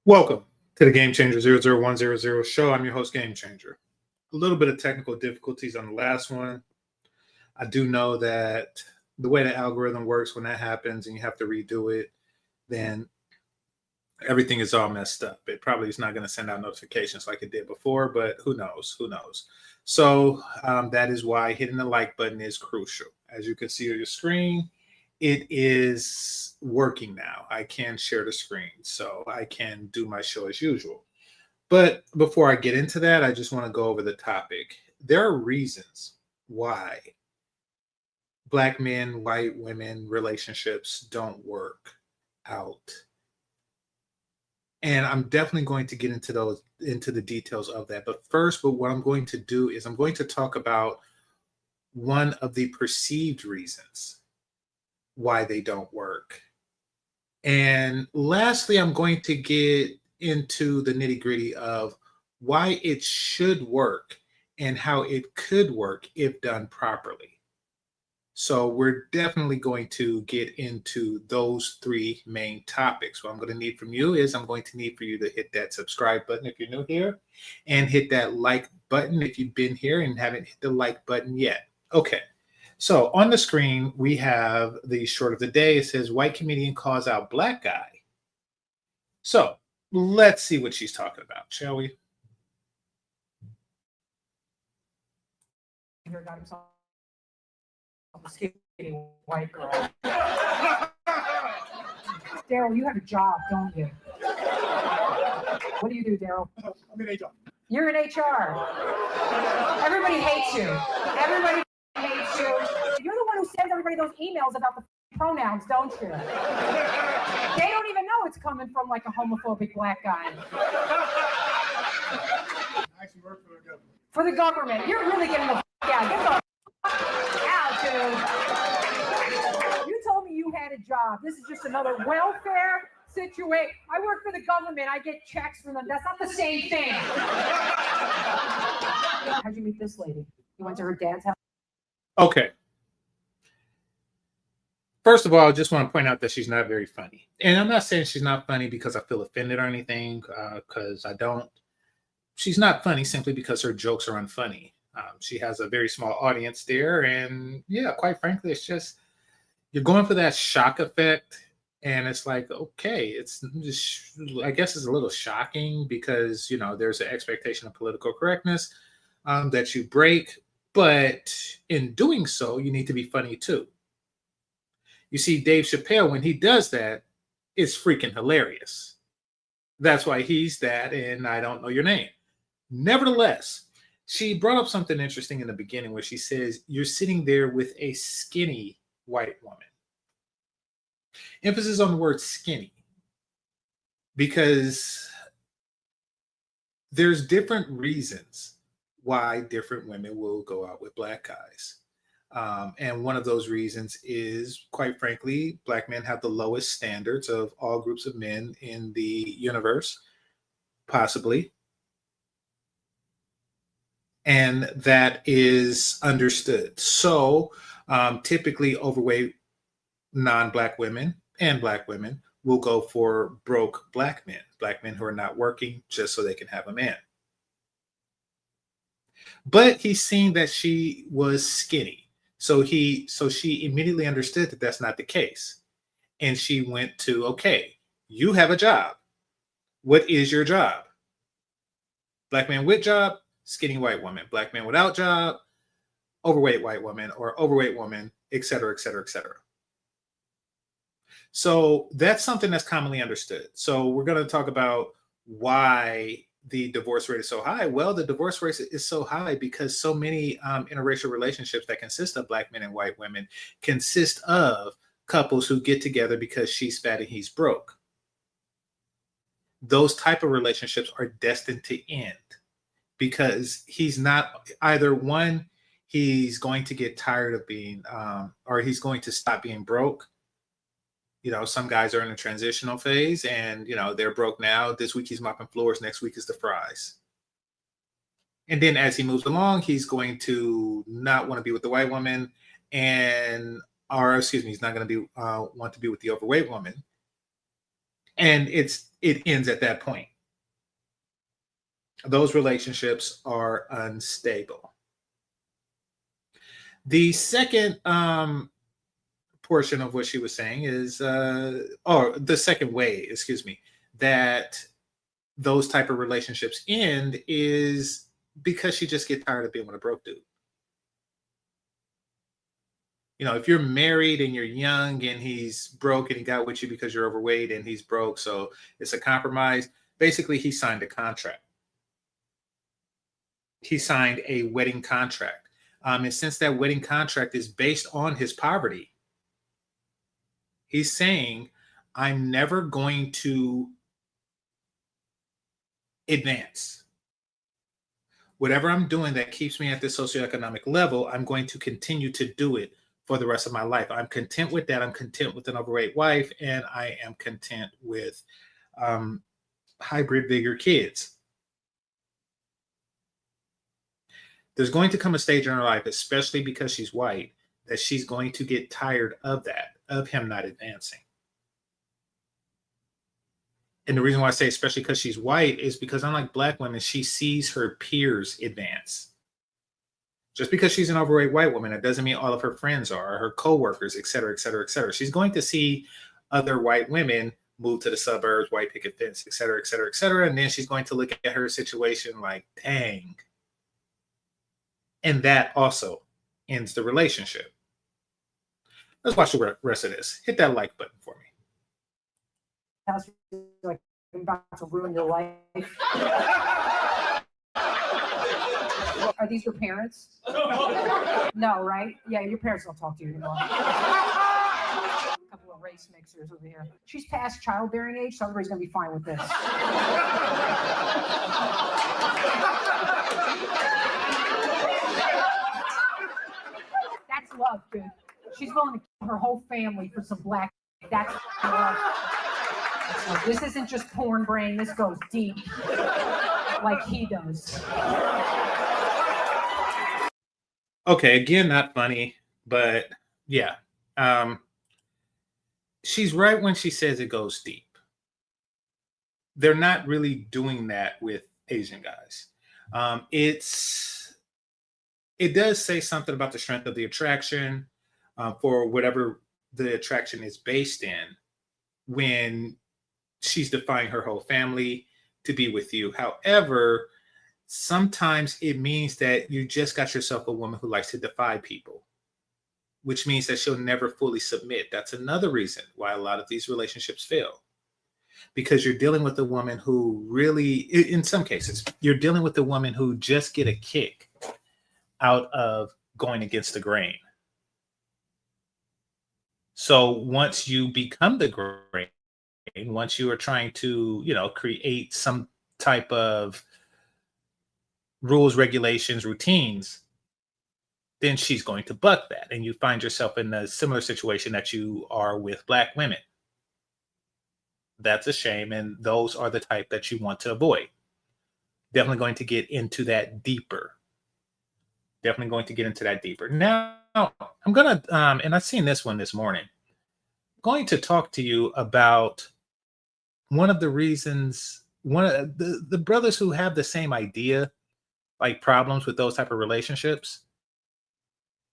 Welcome to the GameChanger 00100 show. I'm your host, GameChanger. A little bit of technical difficulties on the last one. I do know that the way the algorithm works, when that happens and you have to redo it, then everything is all messed up. It probably is not going to send out notifications like it did before, but who knows? Who knows? So that is why hitting the like button is crucial. As you can see on your screen, it is working now. I can share the screen, so I can do my show as usual. But before I get into that, I just want to go over the topic. There are reasons why Black men, white women relationships don't work out. And I'm definitely going to get into the details of that. But what I'm going to do is I'm going to talk about one of the perceived reasons why they don't work. And lastly, I'm going to get into the nitty-gritty of why it should work and how it could work if done properly. So we're definitely going to get into those three main topics. What I'm going to need from you is I'm going to need for you to hit that subscribe button if you're new here and hit that like button if you've been here and haven't hit the like button yet. Okay. So on the screen, we have the short of the day. It says, white comedian calls out black guy. So let's see what she's talking about, shall we? Got himself a skinny white girl. Daryl, you have a job, don't you? What do you do, Daryl? I'm in HR. You're in HR. Everybody hates you. Everybody hates you. You're the one who sends everybody those emails about the pronouns, don't you? They don't even know it's coming from like a homophobic black guy. I actually work for the government. For the government. You're really getting the out. Get the out, dude. You told me you had a job. This is just another welfare situation. I work for the government. I get checks from them. That's not the same thing. How'd you meet this lady? You went to her dad's house? Okay. First of all, I just want to point out that she's not very funny. And I'm not saying she's not funny because I feel offended or anything, because I don't. She's not funny simply because her jokes are unfunny. She has a very small audience there. And yeah, quite frankly, it's just, you're going for that shock effect. And it's like, okay, it's just, I guess it's a little shocking because, you know, there's an expectation of political correctness that you break. But in doing so, you need to be funny too. You see, Dave Chappelle, when he does that, it's freaking hilarious. That's why he's that, and I don't know your name. Nevertheless, she brought up something interesting in the beginning where she says, you're sitting there with a skinny white woman. Emphasis on the word skinny, because there's different reasons why different women will go out with black guys. And one of those reasons is, quite frankly, black men have the lowest standards of all groups of men in the universe, possibly. And that is understood. So typically overweight non-black women and black women will go for broke black men who are not working just so they can have a man. But he's seen that she was skinny. So she immediately understood that that's not the case. And she went to, okay, you have a job. What is your job? Black man with job, skinny white woman. Black man without job, overweight white woman or overweight woman, et cetera, et cetera, et cetera. So that's something that's commonly understood. So we're going to talk about why the divorce rate is so high. Well, the divorce rate is so high because so many interracial relationships that consist of black men and white women consist of couples who get together because she's fat and he's broke. Those type of relationships are destined to end because he's not either one, he's going to get tired of being, or he's going to stop being broke. You know, some guys are in a transitional phase and, you know, they're broke now. This week he's mopping floors. Next week is the fries. And then as he moves along, he's going to not want to be with the white woman he's not going to want to be with the overweight woman. And it ends at that point. Those relationships are unstable. The second portion of what she was saying is, or the second way, excuse me, that those type of relationships end is because she just get tired of being with a broke dude. You know, if you're married and you're young and he's broke and he got with you because you're overweight and he's broke, so it's a compromise. Basically, he signed a contract. He signed a wedding contract. And since that wedding contract is based on his poverty, he's saying, I'm never going to advance. Whatever I'm doing that keeps me at this socioeconomic level, I'm going to continue to do it for the rest of my life. I'm content with that. I'm content with an overweight wife, and I am content with hybrid vigor kids. There's going to come a stage in her life, especially because she's white, that she's going to get tired of that, of him not advancing. And the reason why I say especially because she's white is because unlike black women, she sees her peers advance. Just because she's an overweight white woman, that doesn't mean all of her friends are, her coworkers, et cetera, et cetera, et cetera. She's going to see other white women move to the suburbs, white picket fence, et cetera, et cetera, et cetera. And then she's going to look at her situation like, dang. And that also ends the relationship. Let's watch the rest of this. Hit that like button for me. Like, I'm about to ruin your life. Are these your parents? No, right? Yeah, your parents don't talk to you anymore. A couple of race mixers over here. She's past childbearing age, so everybody's gonna be fine with this. That's love, dude. She's willing to kill her whole family for some black. That's love. This isn't just porn brain. This goes deep, like he does. Okay, again, not funny, but yeah. She's right when she says it goes deep. They're not really doing that with Asian guys. It does say something about the strength of the attraction for whatever the attraction is based in when she's defying her whole family to be with you. However, sometimes it means that you just got yourself a woman who likes to defy people, which means that she'll never fully submit. That's another reason why a lot of these relationships fail. Because you're dealing with a woman who really, in some cases, you're dealing with a woman who just get a kick out of going against the grain. So once you become the grain, once you are trying to, create some type of rules, regulations, routines, then she's going to buck that. And you find yourself in a similar situation that you are with black women. That's a shame. And those are the type that you want to avoid. Definitely going to get into that deeper. Now, I'm going to, and I've seen this one this morning, I'm going to talk to you about one of the reasons, one of the brothers who have the same idea, like problems with those type of relationships,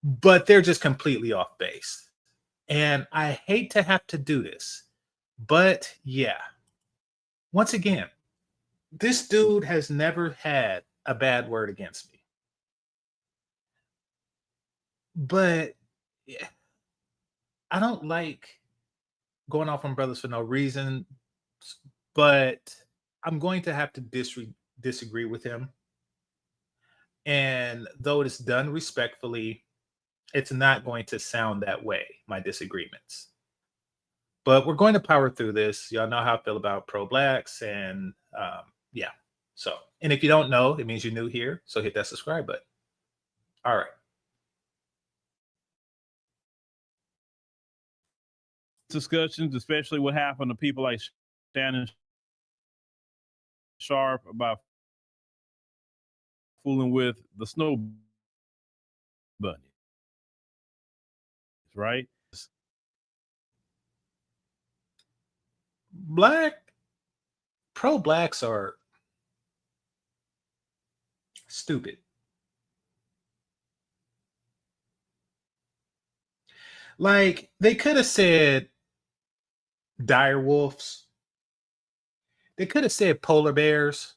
but they're just completely off base. And I hate to have to do this, but yeah, once again, this dude has never had a bad word against me. But yeah, I don't like going off on brothers for no reason, but I'm going to have to disagree with him. And though it's done respectfully, it's not going to sound that way, my disagreements. But we're going to power through this. Y'all know how I feel about pro-blacks. And yeah. So, and if you don't know, it means you're new here. So hit that subscribe button. All right. Discussions, especially what happened to people like Shannon Sharp about fooling with the snow bunny, right? pro-blacks are stupid. Like, they could have said dire wolves. They could have said polar bears.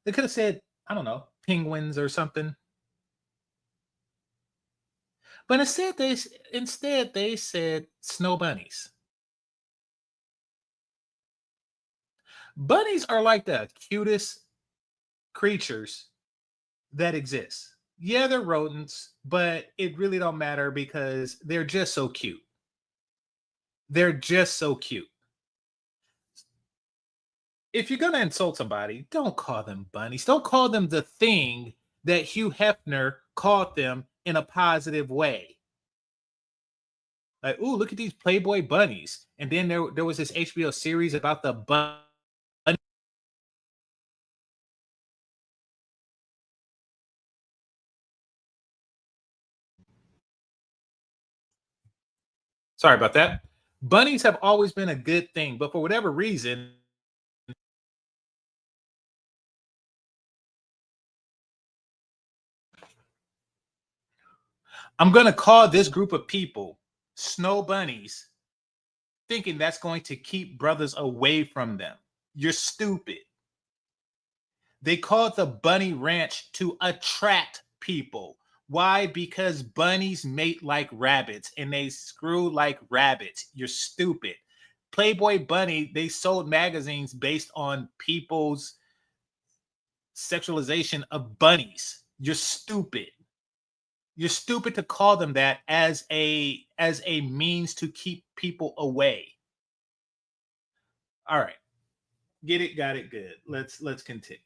They could have said, I don't know, penguins or something. But instead they said snow bunnies. Bunnies are like the cutest creatures that exist. Yeah, they're rodents, but it really don't matter because they're just so cute. They're just so cute. If you're gonna insult somebody, don't call them bunnies. Don't call them the thing that Hugh Hefner called them in a positive way. Like, ooh, look at these Playboy bunnies. And then there was this HBO series about the bunny. Sorry about that. Bunnies have always been a good thing, but for whatever reason, I'm going to call this group of people snow bunnies, thinking that's going to keep brothers away from them. You're stupid. They called the bunny ranch to attract people. Why? Because bunnies mate like rabbits and they screw like rabbits. You're stupid. Playboy Bunny, they sold magazines based on people's sexualization of bunnies. You're stupid. You're stupid to call them that as a means to keep people away. All right. Get it, got it, good. Let's continue.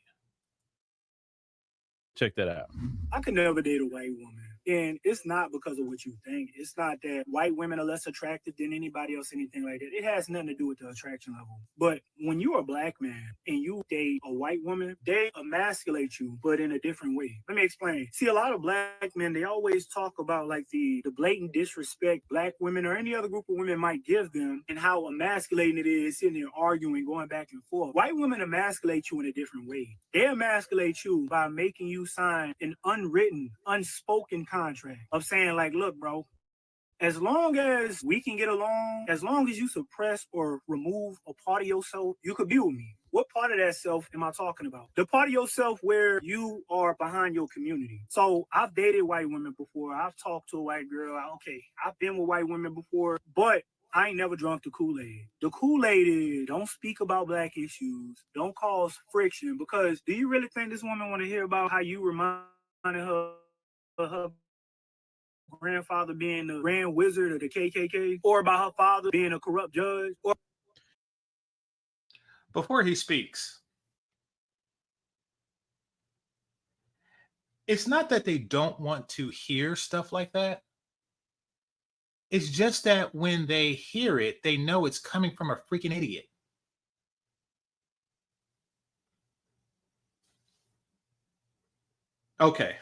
Check that out. I could never date a white woman. And it's not because of what you think. It's not that white women are less attractive than anybody else, anything like that. It has nothing to do with the attraction level. But when you're a black man and you date a white woman, they emasculate you, but in a different way. Let me explain. See, a lot of black men, they always talk about like the blatant disrespect black women or any other group of women might give them and how emasculating it is sitting there arguing, going back and forth. White women emasculate you in a different way. They emasculate you by making you sign an unwritten, unspoken contract of saying like, look, bro, as long as we can get along, as long as you suppress or remove a part of yourself, you could be with me. What part of that self am I talking about? The part of yourself where you are behind your community. So I've dated white women before. I've talked to a white girl. Okay, I've been with white women before, but I ain't never drunk the Kool-Aid. The Kool-Aid is don't speak about black issues. Don't cause friction. Because do you really think this woman want to hear about how you reminded her of her grandfather being the grand wizard of the KKK, or about her father being a corrupt judge? Or Before he speaks, it's not that they don't want to hear stuff like that. It's just that when they hear it, they know it's coming from a freaking idiot. Okay.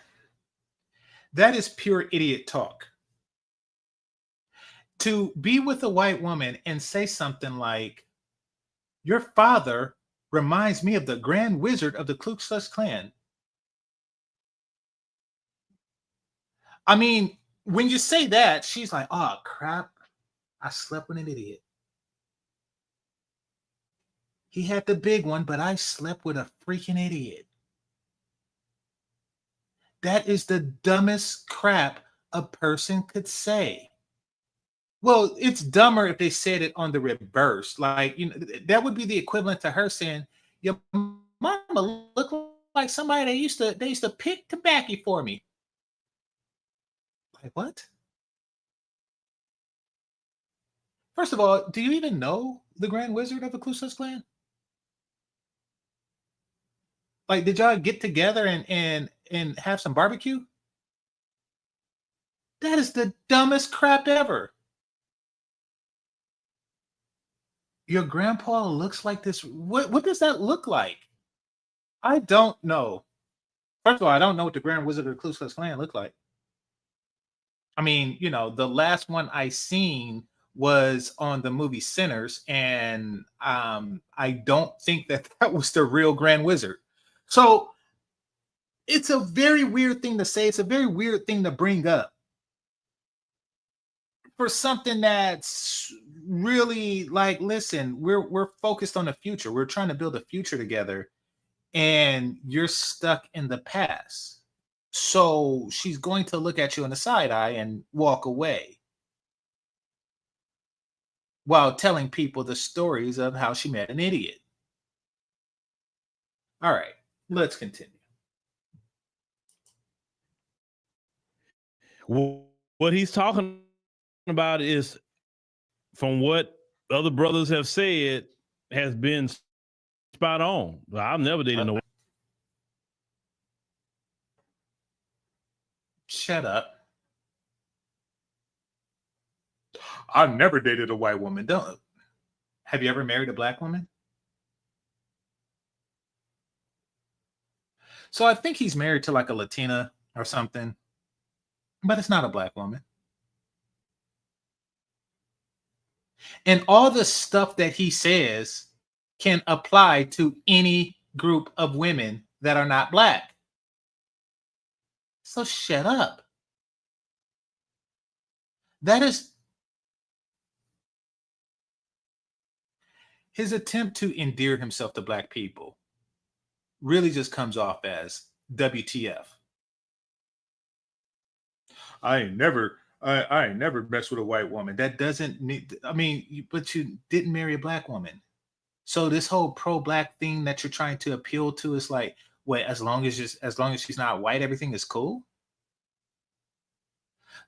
That is pure idiot talk. To be with a white woman and say something like, your father reminds me of the Grand Wizard of the Ku Klux Klan. I mean, when you say that, she's like, oh, crap. I slept with an idiot. He had the big one, but I slept with a freaking idiot. That is the dumbest crap a person could say. Well, it's dumber if they said it on the reverse. Like, that would be the equivalent to her saying, your mama looked like somebody they used to pick tobacco for me. Like, what? First of all, do you even know the Grand Wizard of the Ku Klux Klan? Like, did y'all get together and have some barbecue? That is the dumbest crap ever. Your grandpa looks like this. What does that look like? I don't know. First of all, I don't know what the Grand Wizard of the Ku Klux Klan looked like. I mean, the last one I seen was on the movie Sinners, and I don't think that that was the real Grand Wizard. So it's a very weird thing to say. It's a very weird thing to bring up for something that's really like, listen, we're focused on the future. We're trying to build a future together, and you're stuck in the past. So she's going to look at you in the side eye and walk away while telling people the stories of how she met an idiot. All right, let's continue. What he's talking about is, from what other brothers have said, has been spot on. I've never dated no. Shut up. I've never dated a white woman. Don't. Have you ever married a black woman? So I think he's married to like a Latina or something, but it's not a black woman. And all the stuff that he says can apply to any group of women that are not black. So shut up. That is his attempt to endear himself to black people really just comes off as WTF. I ain't never messed with a white woman. That doesn't need, I mean, but you didn't marry a black woman. So this whole pro-black thing that you're trying to appeal to is like, wait, as long as she's not white, everything is cool.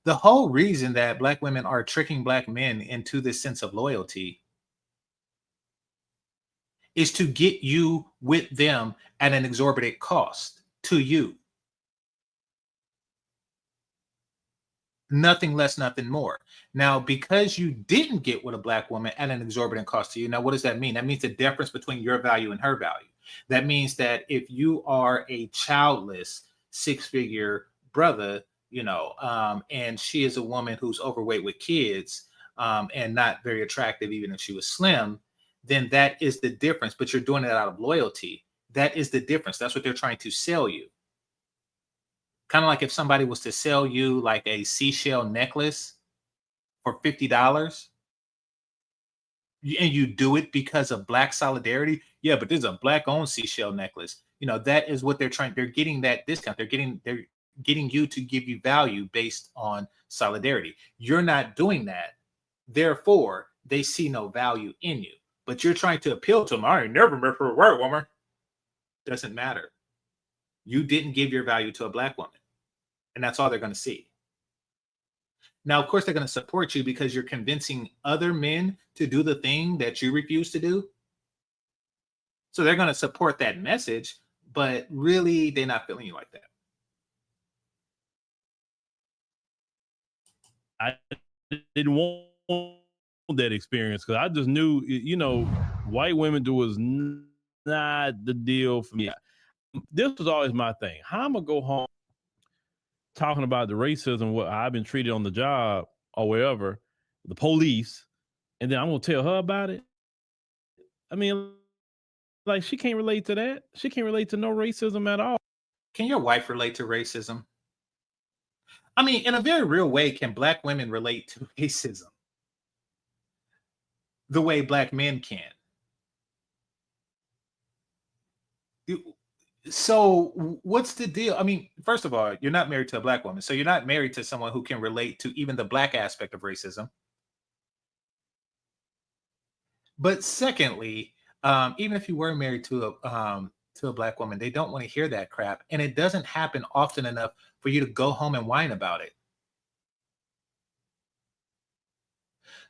The whole reason that black women are tricking black men into this sense of loyalty is to get you with them at an exorbitant cost to you. Nothing less, nothing more. Now, because you didn't get with a black woman at an exorbitant cost to you, now what does that mean? That means the difference between your value and her value. That means that if you are a childless six-figure brother, and she is a woman who's overweight with kids, and not very attractive, even if she was slim, then that is the difference. But you're doing it out of loyalty. That is the difference. That's what they're trying to sell you. Kind of like if somebody was to sell you like a seashell necklace for $50, and you do it because of black solidarity. Yeah, but there's a black-owned seashell necklace. That is what they're trying. They're getting that discount. They're getting you to give you value based on solidarity. You're not doing that. Therefore, they see no value in you. But you're trying to appeal to them. I ain't never met for a white woman. Doesn't matter. You didn't give your value to a black woman. And that's all they're going to see. Now, of course, they're going to support you because you're convincing other men to do the thing that you refuse to do. So they're going to support that message, but really, they're not feeling you like that. I didn't want that experience because I just knew, white women was not the deal for me. This was always my thing. How am I go home talking about the racism, what I've been treated on the job or wherever, the police, and then I'm gonna tell her about it? I mean, like, she can't relate to that. She can't relate to no racism at all. Can your wife relate to racism? I mean, in a very real way, can black women relate to racism the way black men can? So what's the deal? I mean, first of all, you're not married to a black woman. So you're not married to someone who can relate to even the black aspect of racism. But secondly, even if you were married to a black woman, they don't want to hear that crap. And it doesn't happen often enough for you to go home and whine about it.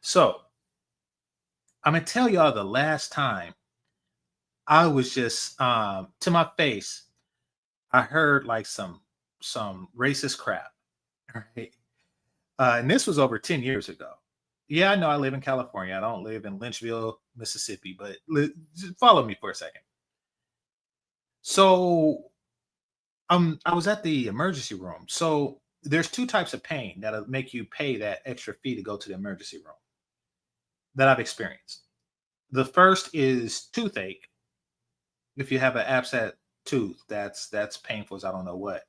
So I'm going to tell y'all the last time I was just to my face, I heard like some racist crap. Right? And this was over 10 years ago. Yeah, I know I live in California. I don't live in Lynchville, Mississippi, but just follow me for a second. So I was at the emergency room. So there's two types of pain that'll make you pay that extra fee to go to the emergency room. that I've experienced. The first is toothache. If you have an abscess tooth, that's painful as I don't know what.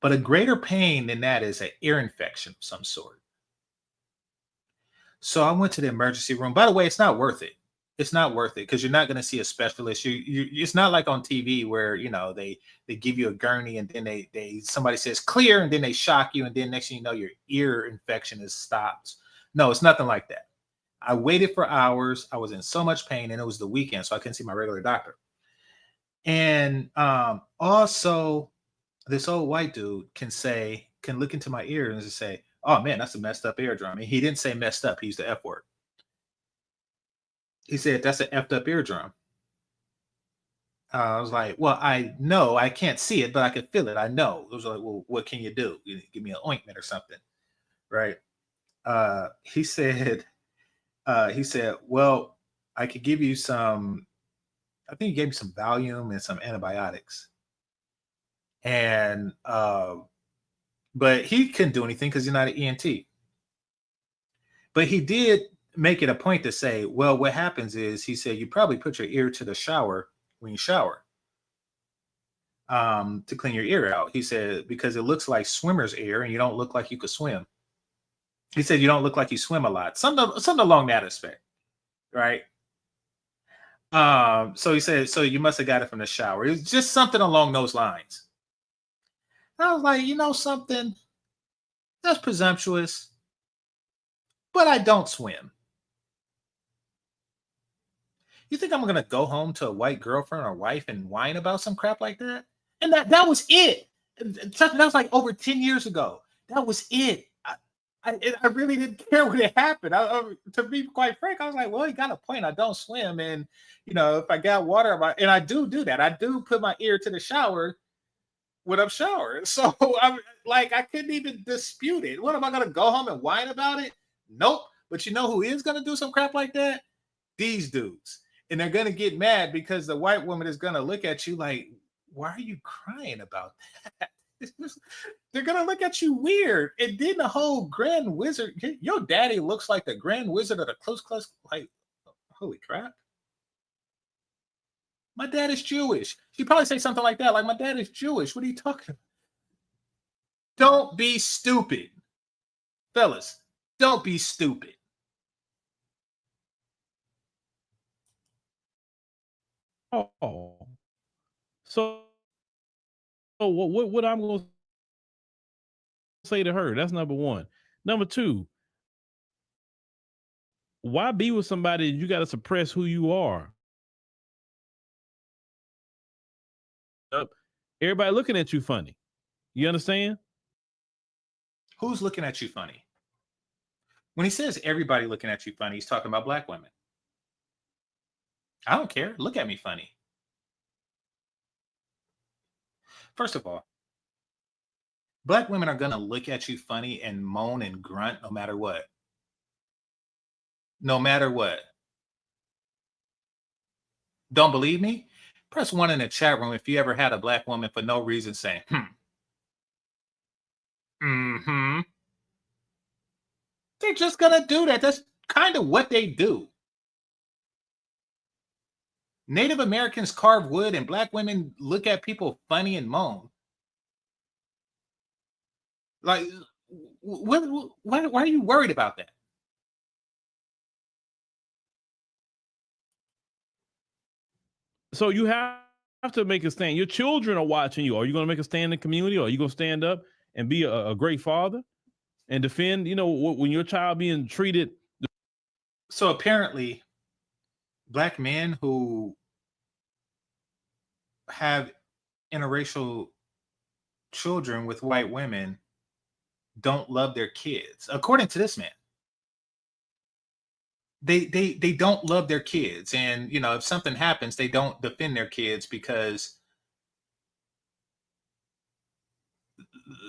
But a greater pain than that is an ear infection of some sort. So I went to the emergency room. By the way, it's not worth it. It's not worth it because you're not going to see a specialist. It's not like on TV where they give you a gurney and then they somebody says clear and then they shock you and then next thing you know your ear infection is stopped. No, it's nothing like that. I waited for hours. I was in so much pain and it was the weekend, so I couldn't see my regular doctor. And also, this old white dude can look into my ear and just say, "Oh man, that's a messed up eardrum." And he didn't say messed up; he used the F word. He said, "That's an effed up eardrum." I was like, "Well, I know I can't see it, but I can feel it. I know." It was like, "Well, what can you do? Give me an ointment or something, right?" He said, "Well, I could give you some. I think he gave me some Valium and some antibiotics." And but he couldn't do anything because he's not an ENT. But he did make it a point to say, well, what happens is he said you probably put your ear to the shower when you shower to clean your ear out. He said, because it looks like swimmer's ear and you don't look like you could swim. He said you don't look like you swim a lot. Something along that aspect, right? So he said, so you must have got it from the shower. It was just something along those lines. I was like, you know something? That's presumptuous, but I don't swim. You think I'm gonna go home to a white girlfriend or wife and whine about some crap like that? And that was it. That was like over 10 years ago. That was it. I really didn't care when it happened. To be quite frank, I was like, well, he got a point. I don't swim, and if I got water, and I do that. I do put my ear to the shower when I'm showering. So I'm like, I couldn't even dispute it. What am I gonna go home and whine about it? Nope. But you know who is gonna do some crap like that? These dudes. And they're gonna get mad because the white woman is gonna look at you like, why are you crying about that? They're gonna look at you weird. And then the whole Grand Wizard, your daddy looks like the Grand Wizard of the Close Class. Like, holy crap. My dad is Jewish. She'd probably say something like that, like, my dad is Jewish. What are you talking about? Don't be stupid. Fellas, don't be stupid. Oh, so what I'm gonna say to her? That's number one. Number two, why be with somebody you got to suppress who you are? Everybody looking at you funny. You understand? Who's looking at you funny? When he says everybody looking at you funny, he's talking about black women. I don't care. Look at me funny. First of all, black women are going to look at you funny and moan and grunt no matter what. No matter what. Don't believe me? Press 1 in the chat room if you ever had a black woman for no reason saying, mm-hmm. They're just going to do that. That's kind of what they do. Native Americans carve wood and black women look at people funny and moan. Like, why are you worried about that? So you have to make a stand. Your children are watching you. Are you going to make a stand in the community? Or are you going to stand up and be a great father and defend, when your child being treated? So apparently, black men who have interracial children with white women don't love their kids, according to this man. They don't love their kids, and if something happens, they don't defend their kids because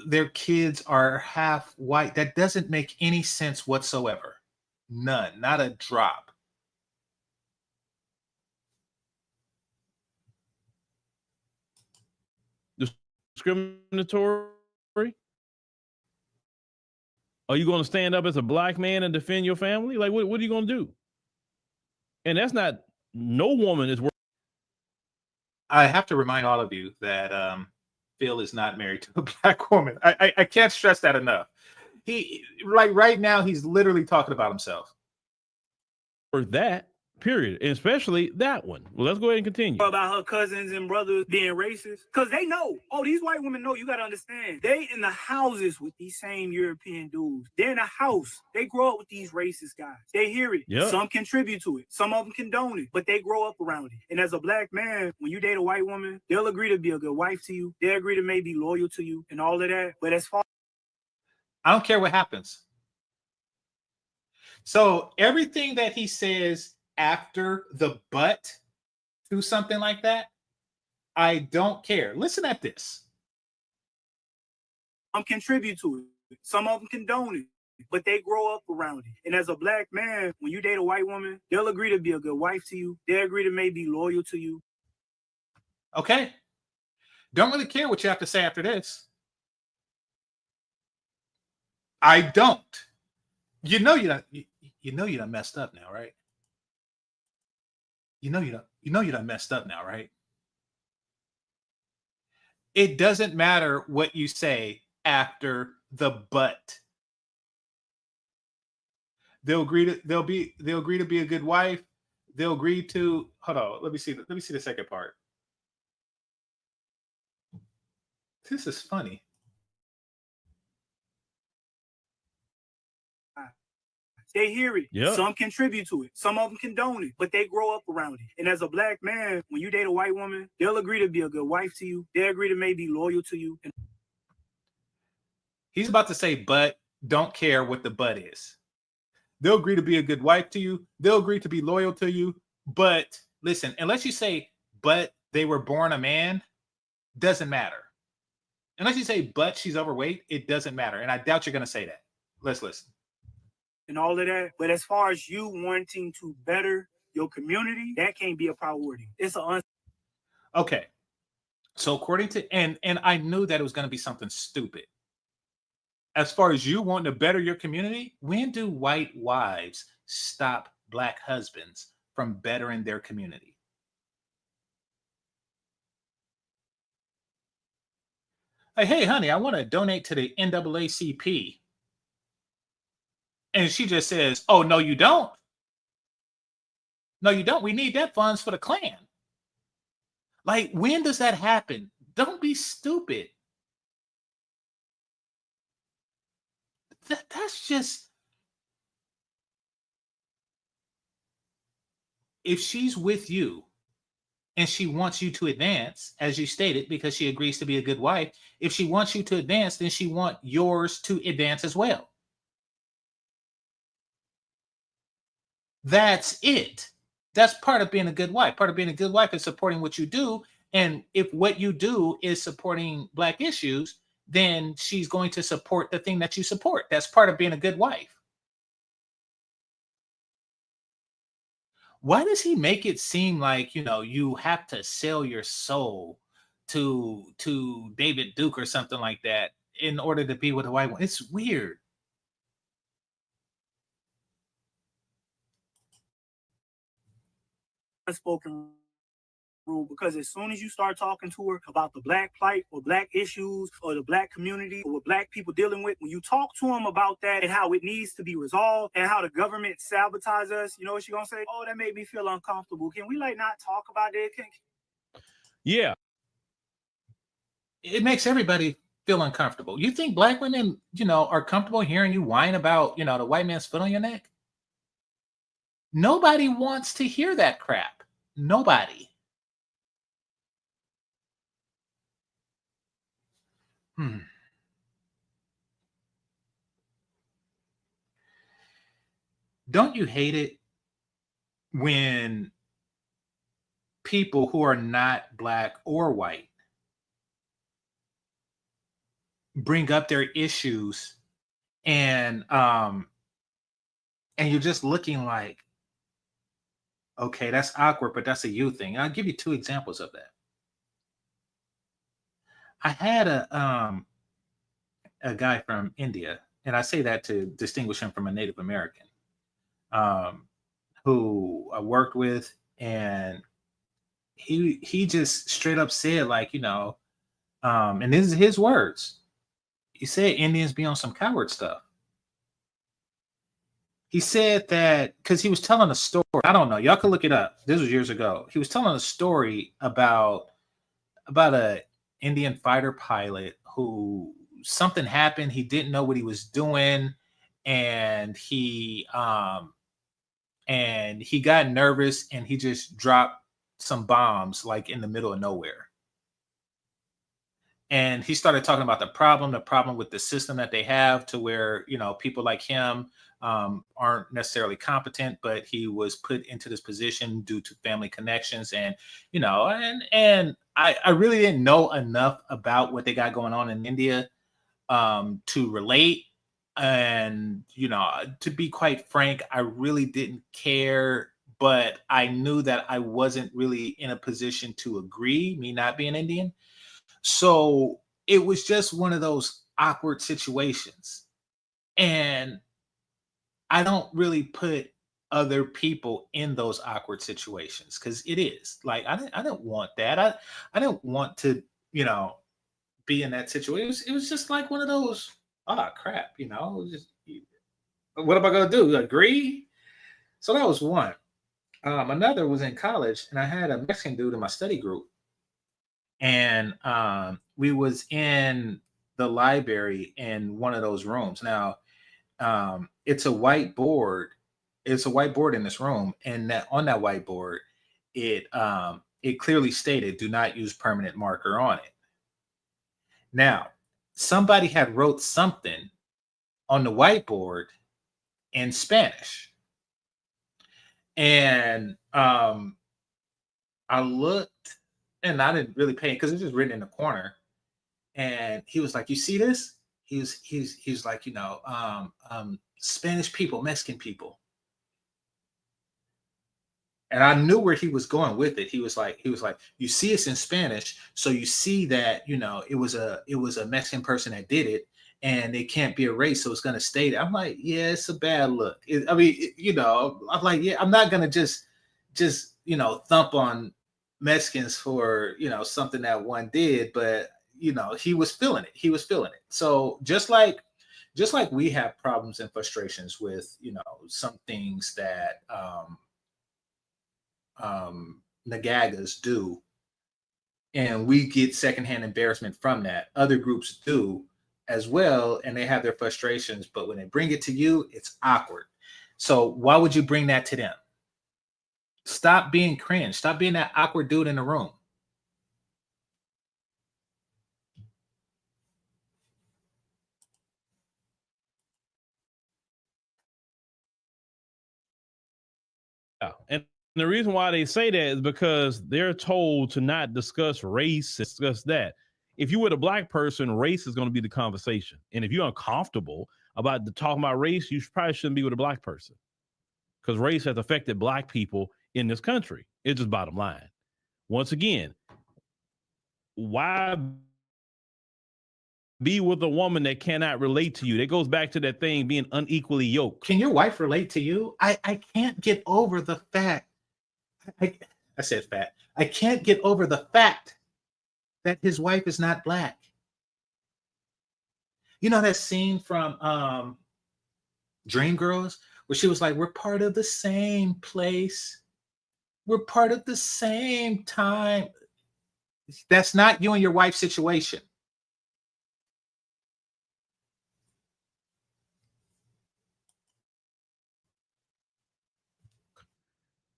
their kids are half white. That doesn't make any sense whatsoever. None, not a drop. Discriminatory? Are you going to stand up as a black man and defend your family? Like, what are you going to do? And that's not, no woman is worth. I have to remind all of you that Phil is not married to a black woman. I can't stress that enough. He right now he's literally talking about himself. For that, period. And especially that one. Well, let's go ahead and continue. About her cousins and brothers being racist, because they know. Oh, these white women know. You got to understand. They in the houses with these same European dudes. They're in the house. They grow up with these racist guys. They hear it. Yep. Some contribute to it. Some of them condone it, but they grow up around it. And as a black man, when you date a white woman, they'll agree to be a good wife to you. They'll agree to maybe be loyal to you and all of that. But as far I don't care what happens. So everything that he says after the but to something like that, I don't care. Listen at this. some contribute to it. Some of them condone it, but they grow up around it. And as a black man, when you date a white woman, they'll agree to be a good wife to you. They'll agree to maybe be loyal to you. Okay. Don't really care what you have to say after this. I don't. You know you done messed up now, right? You know you done messed up now, right? It doesn't matter what you say after the but. They'll agree to be a good wife. They'll agree to hold on. Let me see the second part. This is funny. They hear it. Yep. Some contribute to it. Some of them condone it, but they grow up around it. And as a black man, when you date a white woman, they'll agree to be a good wife to you. They'll agree to maybe be loyal to you. And He's about to say, but don't care what the but is. They'll agree to be a good wife to you. They'll agree to be loyal to you. But listen, unless you say, but they were born a man, doesn't matter. Unless you say, but she's overweight, it doesn't matter. And I doubt you're going to say that. Let's listen. and all of that. But as far as you wanting to better your community, that can't be a priority. It's an Okay. So according to and I knew that it was going to be something stupid. As far as you wanting to better your community, when do white wives stop black husbands from bettering their community? Like, hey, honey, I want to donate to the NAACP. And she just says, oh, no, you don't. No, you don't. We need that funds for the Klan. Like, when does that happen? Don't be stupid. That's just, if she's with you and she wants you to advance, as you stated, because she agrees to be a good wife, if she wants you to advance, then she wants yours to advance as well. That's it. That's part of being a good wife. Part of being a good wife is supporting what you do. And if what you do is supporting black issues, then she's going to support the thing that you support. That's part of being a good wife. Why does he make it seem like, you have to sell your soul to David Duke or something like that in order to be with a white woman? It's weird. unspoken rule, because as soon as you start talking to her about the black plight or black issues or the black community or what black people dealing with, when you talk to them about that and how it needs to be resolved and how the government sabotage us, you know what she's gonna say? Oh, that made me feel uncomfortable. Can we not talk about it? Yeah. It makes everybody feel uncomfortable. You think black women, are comfortable hearing you whine about, the white man's foot on your neck? Nobody wants to hear that crap. Nobody. Don't you hate it when people who are not black or white bring up their issues and you're just looking like, okay, that's awkward, but that's a you thing. I'll give you two examples of that. I had a guy from India and I say that to distinguish him from a Native American, um, who I worked with, and he just straight up said, like, and this is his words. He said Indians be on some coward stuff. He said that because he was telling a story. I don't know. Y'all can look it up. This was years ago. He was telling a story about a Indian fighter pilot who something happened. He didn't know what he was doing, and he got nervous and he just dropped some bombs like in the middle of nowhere. And he started talking about the problem with the system that they have, to where, people like him aren't necessarily competent, but he was put into this position due to family connections. And, and I really didn't know enough about what they got going on in India to relate. And, to be quite frank, I really didn't care, but I knew that I wasn't really in a position to agree, me not being Indian. So it was just one of those awkward situations. And I don't really put other people in those awkward situations, because it is like, I didn't want that. I didn't want to, be in that situation. It was just like one of those, oh crap, just, what am I gonna do? Agree? So that was one. Another was in college, and I had a Mexican dude in my study group, and we was in the library in one of those rooms. Now, it's a whiteboard. It's a whiteboard in this room, and that on that whiteboard, it clearly stated, "Do not use permanent marker on it." Now, somebody had wrote something on the whiteboard in Spanish, and I looked, and I didn't really pay, because it's just written in the corner. And he was like, "You see this?" He's like, Spanish people, Mexican people. And I knew where he was going with it. He was like, "You see it's in Spanish, so you see that, it was a Mexican person that did it, and it can't be erased, so it's gonna stay there." I'm like, "Yeah, it's a bad look." I'm like, "Yeah, I'm not gonna just thump on Mexicans for something that one did," but he was feeling it. He was feeling it. So just like we have problems and frustrations with some things that Nagagas do, and we get secondhand embarrassment from that. Other groups do as well, and they have their frustrations, but when they bring it to you, it's awkward. So why would you bring that to them? Stop being cringe. Stop being that awkward dude in the room. Yeah. And the reason why they say that is because they're told to not discuss race, discuss that. If you were a black person, race is going to be the conversation. And if you're uncomfortable about talking about race, you probably shouldn't be with a black person, because race has affected black people in this country. It's just bottom line. Once again, why be with a woman that cannot relate to you? That goes back to that thing, being unequally yoked. Can your wife relate to you? I can't get over the fact. I said fat. I can't get over the fact that his wife is not black. You know that scene from Dreamgirls where she was like, "We're part of the same place. We're part of the same time." That's not you and your wife's situation.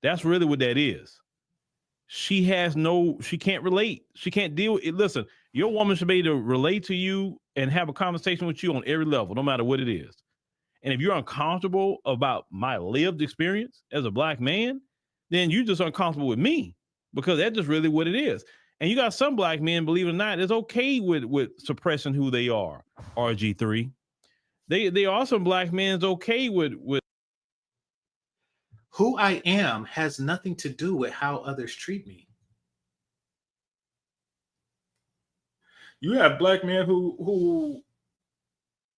That's really what that is. She can't relate. She can't deal with it. Listen, your woman should be able to relate to you and have a conversation with you on every level, no matter what it is. And if you're uncomfortable about my lived experience as a black man, then you're just uncomfortable with me, because that's just really what it is. And you got some black men, believe it or not, it's okay with suppressing who they are. RG3. They are some black men's okay with Who I am has nothing to do with how others treat me. You have black men who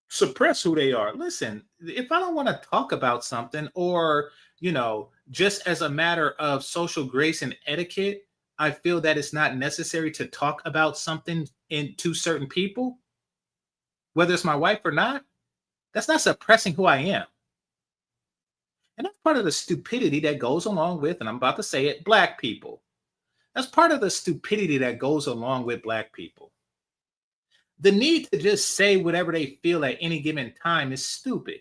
suppress who they are. Listen, if I don't want to talk about something, or, just as a matter of social grace and etiquette, I feel that it's not necessary to talk about something to certain people, whether it's my wife or not. That's not suppressing who I am. And that's part of the stupidity that goes along with, and I'm about to say it, Black people. That's part of the stupidity that goes along with Black people. The need to just say whatever they feel at any given time is stupid.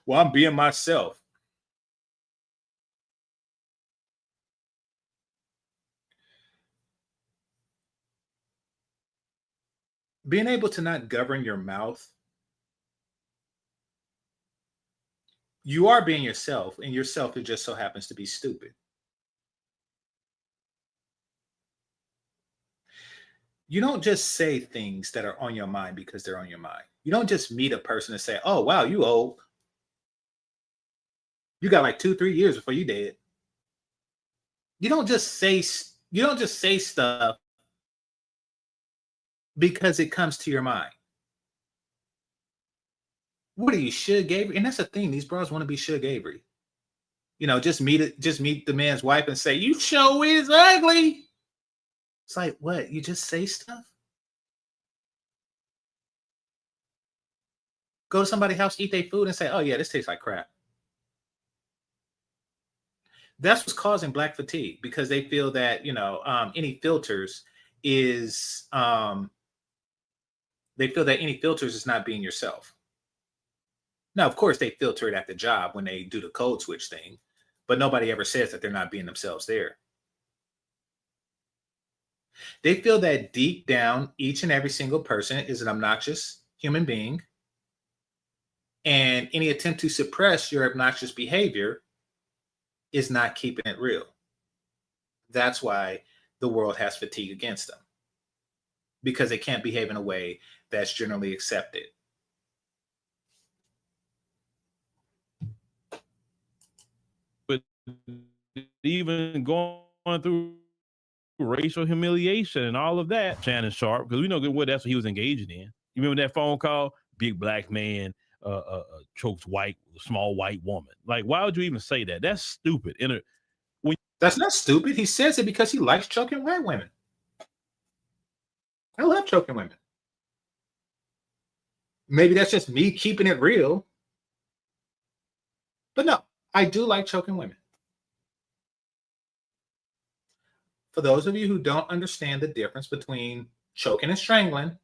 Well, I'm being myself. Being able to not govern your mouth, you are being yourself, and yourself, it just so happens to be stupid. You don't just say things that are on your mind because they're on your mind. You don't just meet a person and say, oh, wow, you old. You got like 2-3 years before you dead. You don't just say stuff because it comes to your mind. What are you, Suge Avery? And that's the thing. These bros want to be Suge Avery. Just meet the man's wife and say, you show is ugly. It's like, what? You just say stuff? Go to somebody's house, eat their food, and say, oh, yeah, this tastes like crap. That's what's causing Black fatigue, because they feel that, any filters is, they feel that any filters is not being yourself. Now, of course, they filter it at the job when they do the code switch thing, but nobody ever says that they're not being themselves there. They feel that deep down, each and every single person is an obnoxious human being, and any attempt to suppress your obnoxious behavior is not keeping it real. That's why the world has fatigue against them, because they can't behave in a way that's generally accepted. But even going through racial humiliation and all of that, Shannon Sharp, because we know good well that's what he was engaging in. You remember that phone call? Big Black man chokes small white woman. Like, why would you even say that? That's stupid. That's not stupid. He says it because he likes choking white women. I love choking women. Maybe that's just me keeping it real. But no, I do like choking women. For those of you who don't understand the difference between choking and strangling,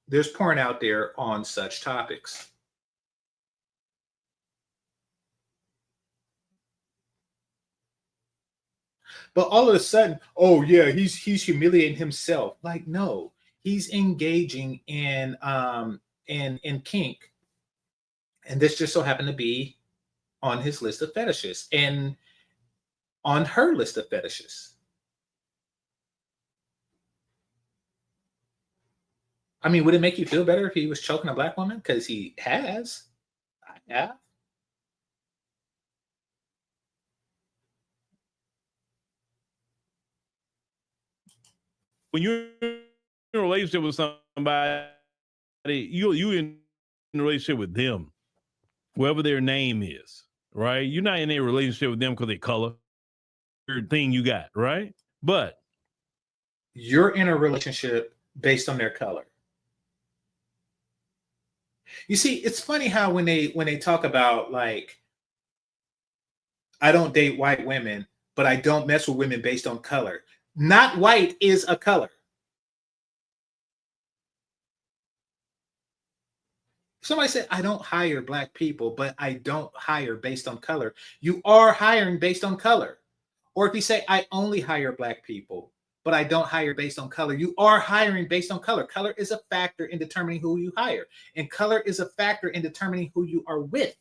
there's porn out there on such topics. But all of a sudden, oh yeah, he's humiliating himself. Like, no, he's engaging in kink, and this just so happened to be on his list of fetishes and on her list of fetishes. I mean, would it make you feel better if he was choking a Black woman? Because he has. I have. When you're in a relationship with somebody, you in a relationship with them, whoever their name is, right? You're not in a relationship with them because they color thing you got, right? But you're in a relationship based on their color. You see, it's funny how when they talk about, like, I don't date white women, but I don't mess with women based on color. Not white is a color. Somebody said, I don't hire Black people, but I don't hire based on color. You are hiring based on color. Or if you say, I only hire Black people, but I don't hire based on color, you are hiring based on color. Color is a factor in determining who you hire, and color is a factor in determining who you are with.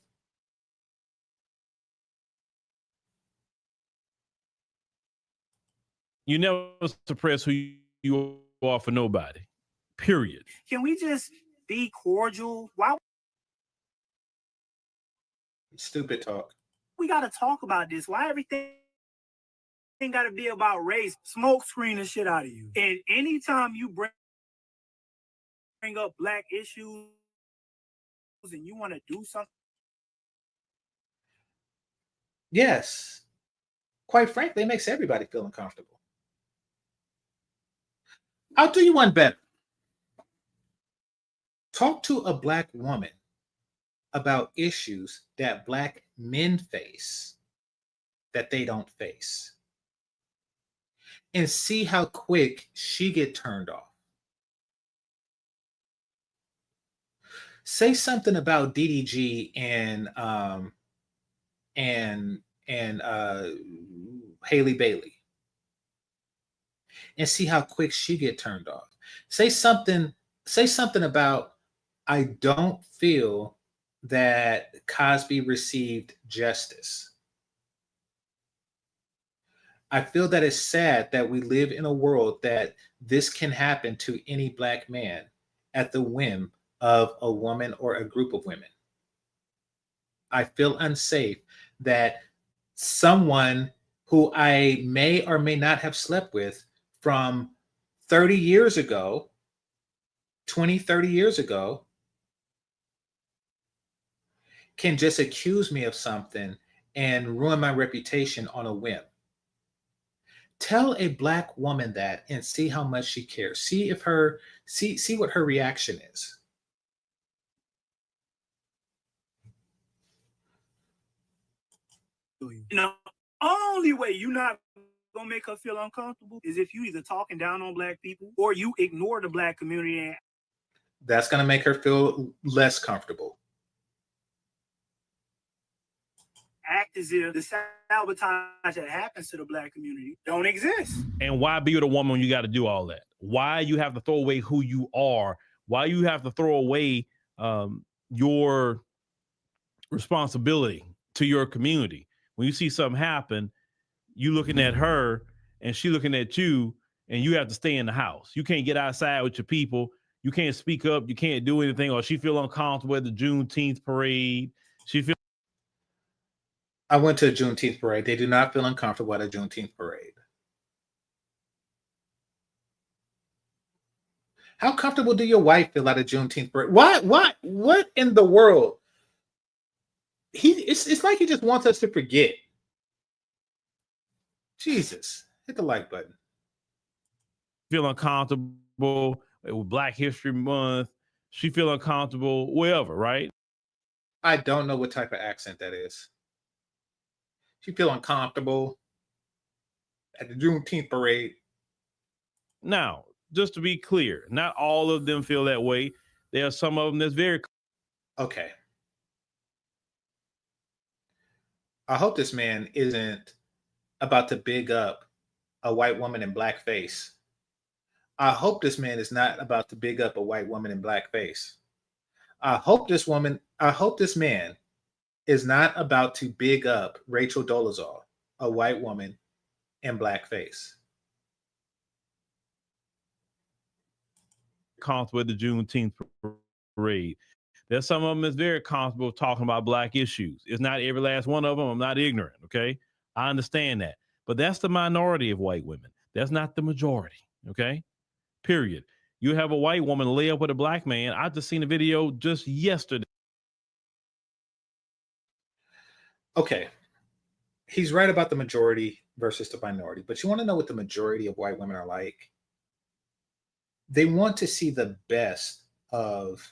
You never suppress who you are for nobody. Period. Can we just be cordial? Why? Stupid talk. We got to talk about this. Why everything got to be about race? Smoke screen the shit out of you. And anytime you bring bring up black issues and you want to do something. Yes. Quite frankly, it makes everybody feel uncomfortable. I'll do you one better. Talk to a black woman about issues that black men face that they don't face, and see how quick she get turned off. Say something about DDG and Haley Bailey, and see how quick she get turned off. Say something about, I don't feel that Cosby received justice. I feel that it's sad that we live in a world that this can happen to any black man at the whim of a woman or a group of women. I feel unsafe that someone who I may or may not have slept with from 30 years ago, 20, 30 years ago, can just accuse me of something and ruin my reputation on a whim. Tell a black woman that and see how much she cares. See what her reaction is. The only way you're not gonna make her feel uncomfortable is if you either talking down on black people or you ignore the black community. And that's gonna make her feel less comfortable. Act as if the sabotage that happens to the black community don't exist. And why be with a woman when you got to do all that? Why you have to throw away who you are? Why you have to throw away your responsibility to your community? When you see something happen, you looking at her and she looking at you, and you have to stay in the house. You can't get outside with your people. You can't speak up. You can't do anything. Or she feel uncomfortable at the Juneteenth parade. I went to a Juneteenth parade. They do not feel uncomfortable at a Juneteenth parade. How comfortable do your wife feel at a Juneteenth parade? What in the world? It's like he just wants us to forget. Jesus, hit the like button. Feel uncomfortable with Black History Month. She feel uncomfortable, wherever, right? I don't know what type of accent that is. She feel uncomfortable at the Juneteenth parade. Now, just to be clear, not all of them feel that way. There are some of them that's very... Okay. I hope this man isn't about to big up a white woman in blackface. I hope this man is not about to big up a white woman in blackface. I hope this man is not about to big up Rachel Dolezal, a white woman in blackface. Comfortable with the Juneteenth parade. There's some of them that's very comfortable talking about Black issues. It's not every last one of them. I'm not ignorant, okay? I understand that. But that's the minority of white women. That's not the majority, okay? Period. You have a white woman lay up with a Black man. I just seen a video just yesterday. Okay. He's right about the majority versus the minority. But you want to know what the majority of white women are like? They want to see the best of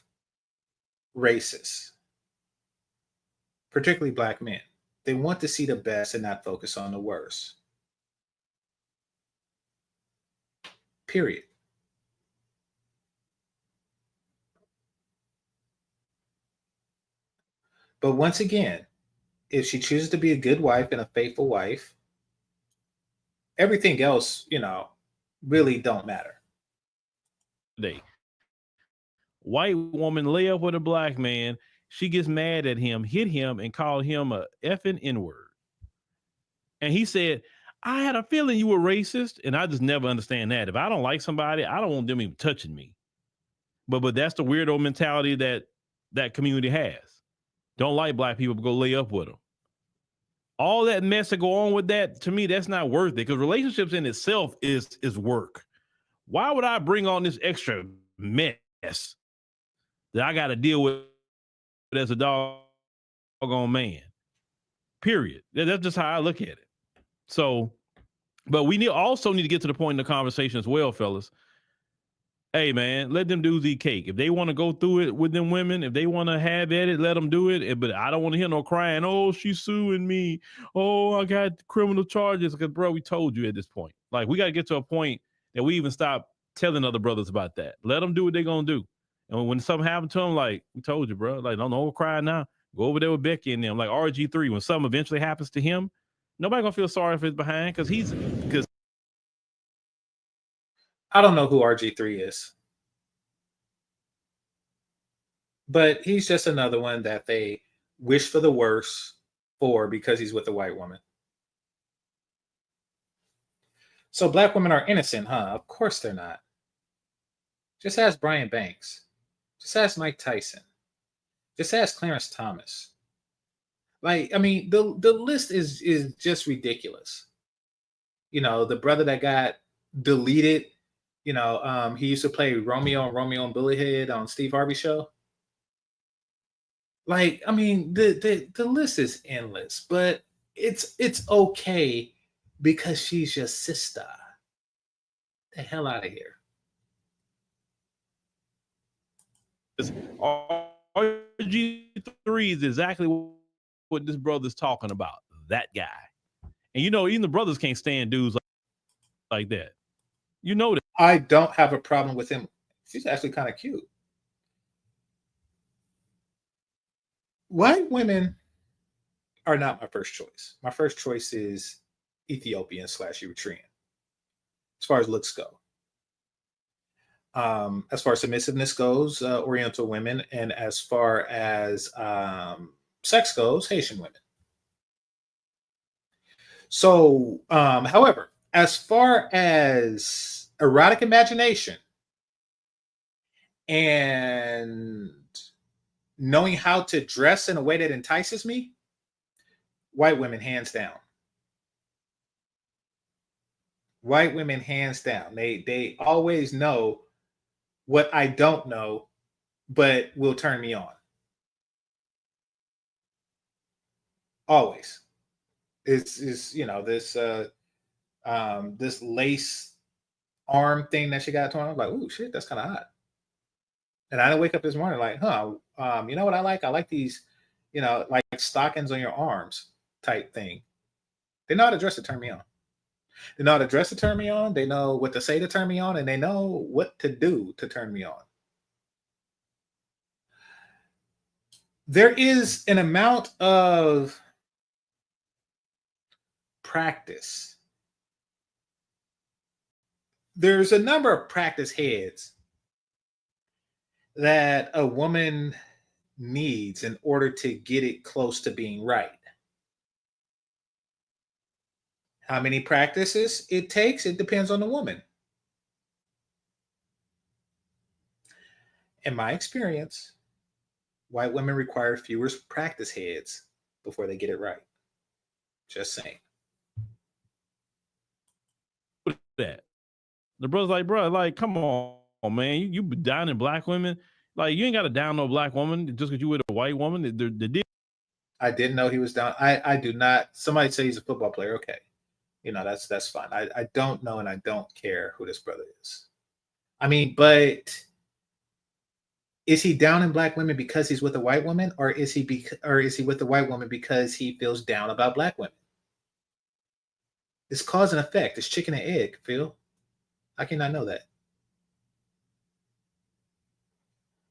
races, particularly Black men. They want to see the best and not focus on the worst. Period. But once again, if she chooses to be a good wife and a faithful wife, everything else, really don't matter. White woman lay up with a Black man. She gets mad at him, hit him, and called him a effing N-word. And he said, I had a feeling you were racist. And I just never understand that. If I don't like somebody, I don't want them even touching me. But that's the weirdo mentality that community has. Don't like Black people, but go lay up with them. All that mess that go on with that, to me, that's not worth it, because relationships in itself is work. Why would I bring on this extra mess that I got to deal with as a doggone man. Period. That's just how I look at it. So, but we also need to get to the point in the conversation as well, fellas. Hey, man, let them do the cake. If they want to go through it with them women, if they want to have at it, let them do it. But I don't want to hear no crying. Oh, she's suing me. Oh, I got criminal charges. Because, bro, we told you at this point. Like, we got to get to a point that we even stop telling other brothers about that. Let them do what they're going to do. And when something happened to them, like, we told you, bro. Like, don't cry now. Go over there with Becky and them. Like RG3, when something eventually happens to him, nobody going to feel sorry for his behind because I don't know who RG3 is, but he's just another one that they wish for the worst for because he's with a white woman. So black women are innocent, huh? Of course they're not. Just ask Brian Banks. Just ask Mike Tyson. Just ask Clarence Thomas. Like, I mean, the list is just ridiculous. You know, the brother that got deleted, you know, he used to play Romeo and Bullethead on Steve Harvey's show. Like, I mean, the list is endless, but it's okay because she's your sister. The hell out of here. RG3 is exactly what this brother's talking about. That guy. And you know, even the brothers can't stand dudes like that. You know that. I don't have a problem with him. She's actually kind of cute. White women are not my first choice. My first choice is Ethiopian / Eritrean, as far as looks go. As far as submissiveness goes, Oriental women, and as far as sex goes, Haitian women. So, however, as far as erotic imagination and knowing how to dress in a way that entices me, white women, hands down. White women, hands down. They always know what I don't know, but will turn me on. Always. It's you know, this this lace arm thing that she got torn. I'm like, ooh, shit, that's kind of hot. And I didn't wake up this morning like, you know what I like? I like these, you know, like stockings on your arms type thing. They know how to dress to turn me on. They know how to dress to turn me on. They know what to say to turn me on, and they know what to do to turn me on. There is an amount of practice. There's a number of practice heads that a woman needs in order to get it close to being right. How many practices it takes, it depends on the woman. In my experience, white women require fewer practice heads before they get it right. Just saying. That the brother's like, bro, like, come on, man, you downing black women. Like, you ain't got to down no black woman just because you with a white woman. The I didn't know he was down. I do not. Somebody say he's a football player. Okay, you know, that's fine. I don't know, and I don't care who this brother is. I mean, but is he down in black women because he's with a white woman, or is he with the white woman because he feels down about black women? It's cause and effect. It's chicken and egg, Phil. How can I know that?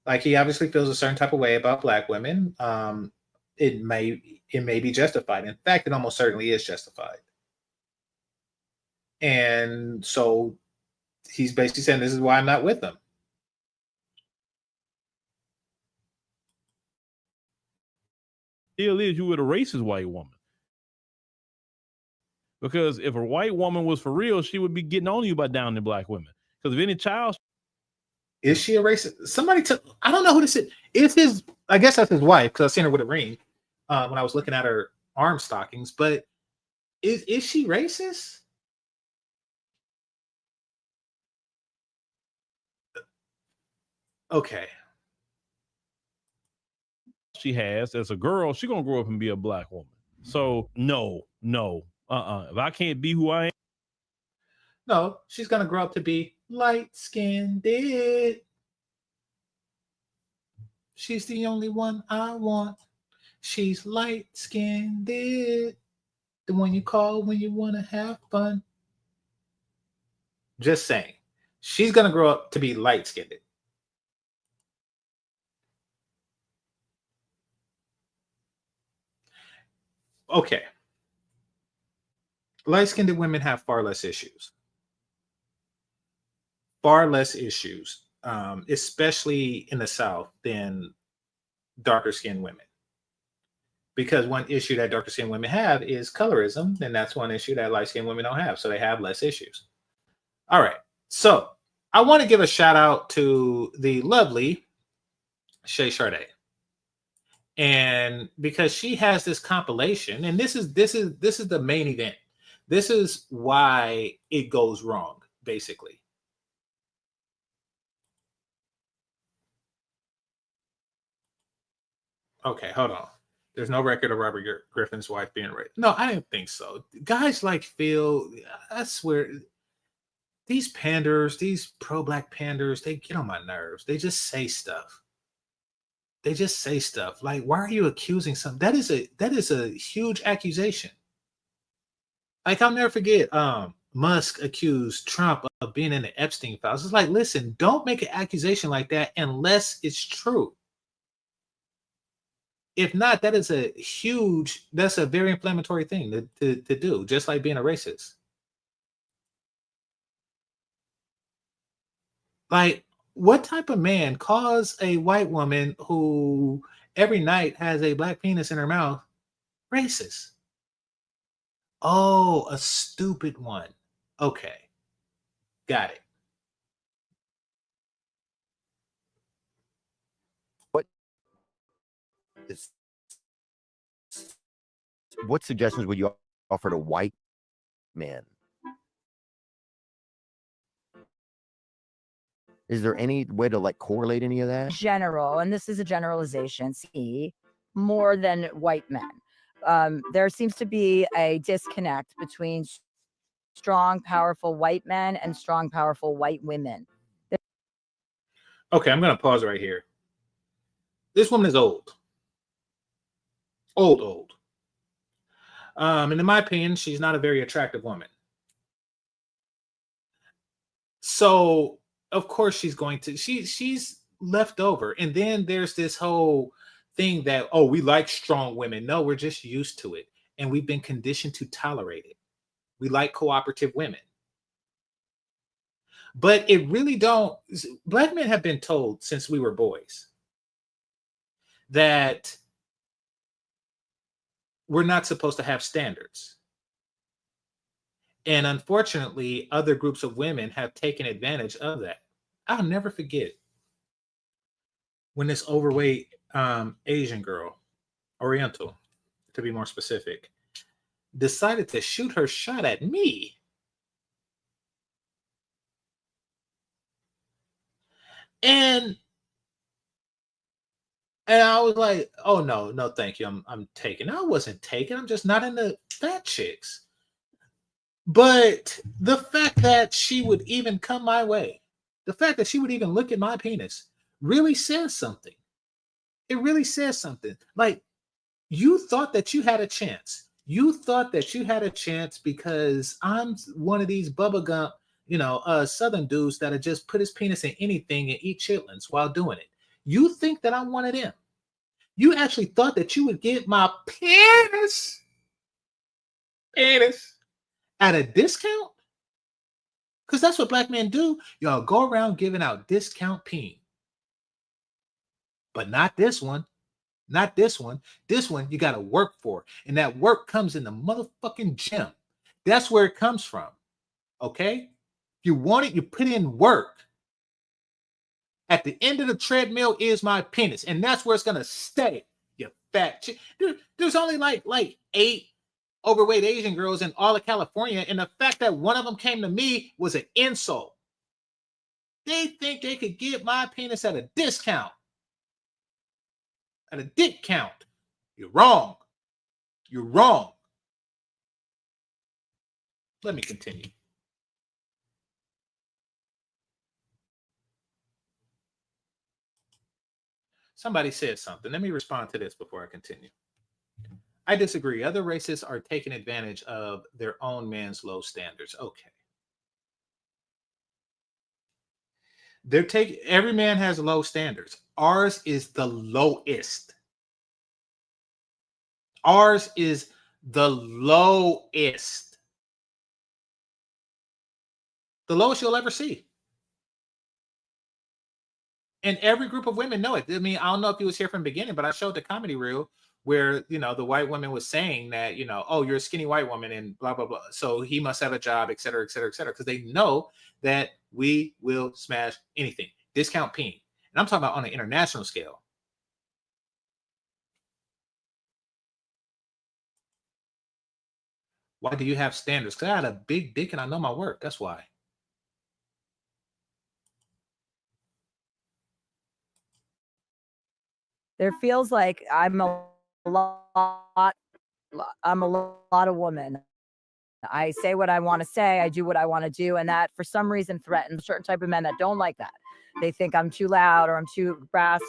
Like, he obviously feels a certain type of way about black women. It may be justified. In fact, it almost certainly is justified. And so he's basically saying, this is why I'm not with them. deal is you with a racist white woman. Because if a white woman was for real, she would be getting on you by downing black women. Because if any child, is she a racist? Somebody took. I don't know who this is. It's his. I guess that's his wife because I seen her with a ring when I was looking at her arm stockings. But is she racist? Okay. she has as a girl, she's gonna grow up and be a black woman. So no. If I can't be who I am, No, she's gonna grow up to be light-skinned. She's the only one I want. She's light-skinned. The one you call when you want to have fun. Just saying. She's gonna grow up to be light-skinned. Okay. Light-skinned women have far less issues. Far less issues, especially in the South, than darker-skinned women. Because one issue that darker-skinned women have is colorism, and that's one issue that light-skinned women don't have. So they have less issues. All right. So I want to give a shout out to the lovely Shay Sade. And because she has this compilation, and this is the main event. This is why it goes wrong, basically. Okay, hold on. There's no record of Robert Griffin's wife being raped. No, I didn't think so. Guys like Phil, I swear, these panders, these pro-black panders, they get on my nerves. They just say stuff. They just say stuff. Like, why are you accusing something? That is a huge accusation. Like, I'll never forget, Musk accused Trump of being in the Epstein files. It's like, listen, don't make an accusation like that unless it's true. If not, that's a very inflammatory thing to do, just like being a racist. Like, what type of man calls a white woman who every night has a black penis in her mouth racist? Oh, a stupid one. Okay. Got it. What suggestions would you offer to white men? Is there any way to like correlate any of that? General, and this is a generalization, see more than white men. There seems to be a disconnect between strong, powerful white men and strong, powerful white women. Okay, I'm going to pause right here. This woman is old. Old. And in my opinion, she's not a very attractive woman. So, of course, she's going to, she's left over. And then there's this whole thing that, oh, we like strong women. No, we're just used to it. And we've been conditioned to tolerate it. We like cooperative women. But it really don't, black men have been told since we were boys that we're not supposed to have standards. And unfortunately, other groups of women have taken advantage of that. I'll never forget when this overweight Asian girl, Oriental to be more specific, decided to shoot her shot at me. And I was like, oh, no, thank you. I'm taken. I wasn't taken. I'm just not into fat chicks. But the fact that she would even come my way, the fact that she would even look at my penis really says something. It really says something. Like, you thought that you had a chance. You thought that you had a chance because I'm one of these Bubba Gump, Southern dudes that'll just put his penis in anything and eat chitlins while doing it. You think that I'm one of them. You actually thought that you would get my penis at a discount? Because that's what black men do. Y'all go around giving out discount peen. But not this one. Not this one. This one you got to work for. And that work comes in the motherfucking gym. That's where it comes from. Okay? If you want it, you put in work. At the end of the treadmill is my penis. And that's where it's going to stay, you fat chick. Dude, there's only like 8 overweight Asian girls in all of California. And the fact that one of them came to me was an insult. They think they could get my penis at a discount. at a dick count. You're wrong. You're wrong. Let me continue. Somebody said something. Let me respond to this before I continue. I disagree. Other races are taking advantage of their own man's low standards. Okay. Every man has low standards. Ours is the lowest. Ours is the lowest. The lowest you'll ever see. And every group of women know it. I mean, I don't know if you was here from the beginning, but I showed the comedy reel where, the white woman was saying that, oh, you're a skinny white woman and blah, blah, blah. So he must have a job, et cetera, et cetera, et cetera. Because they know that we will smash anything. Discount peeing. And I'm talking about on an international scale. Why do you have standards? Because I had a big dick and I know my work. That's why. There feels like I'm a lot of woman. I say what I want to say. I do what I want to do. And that for some reason threatens certain type of men that don't like that. They think I'm too loud or I'm too brass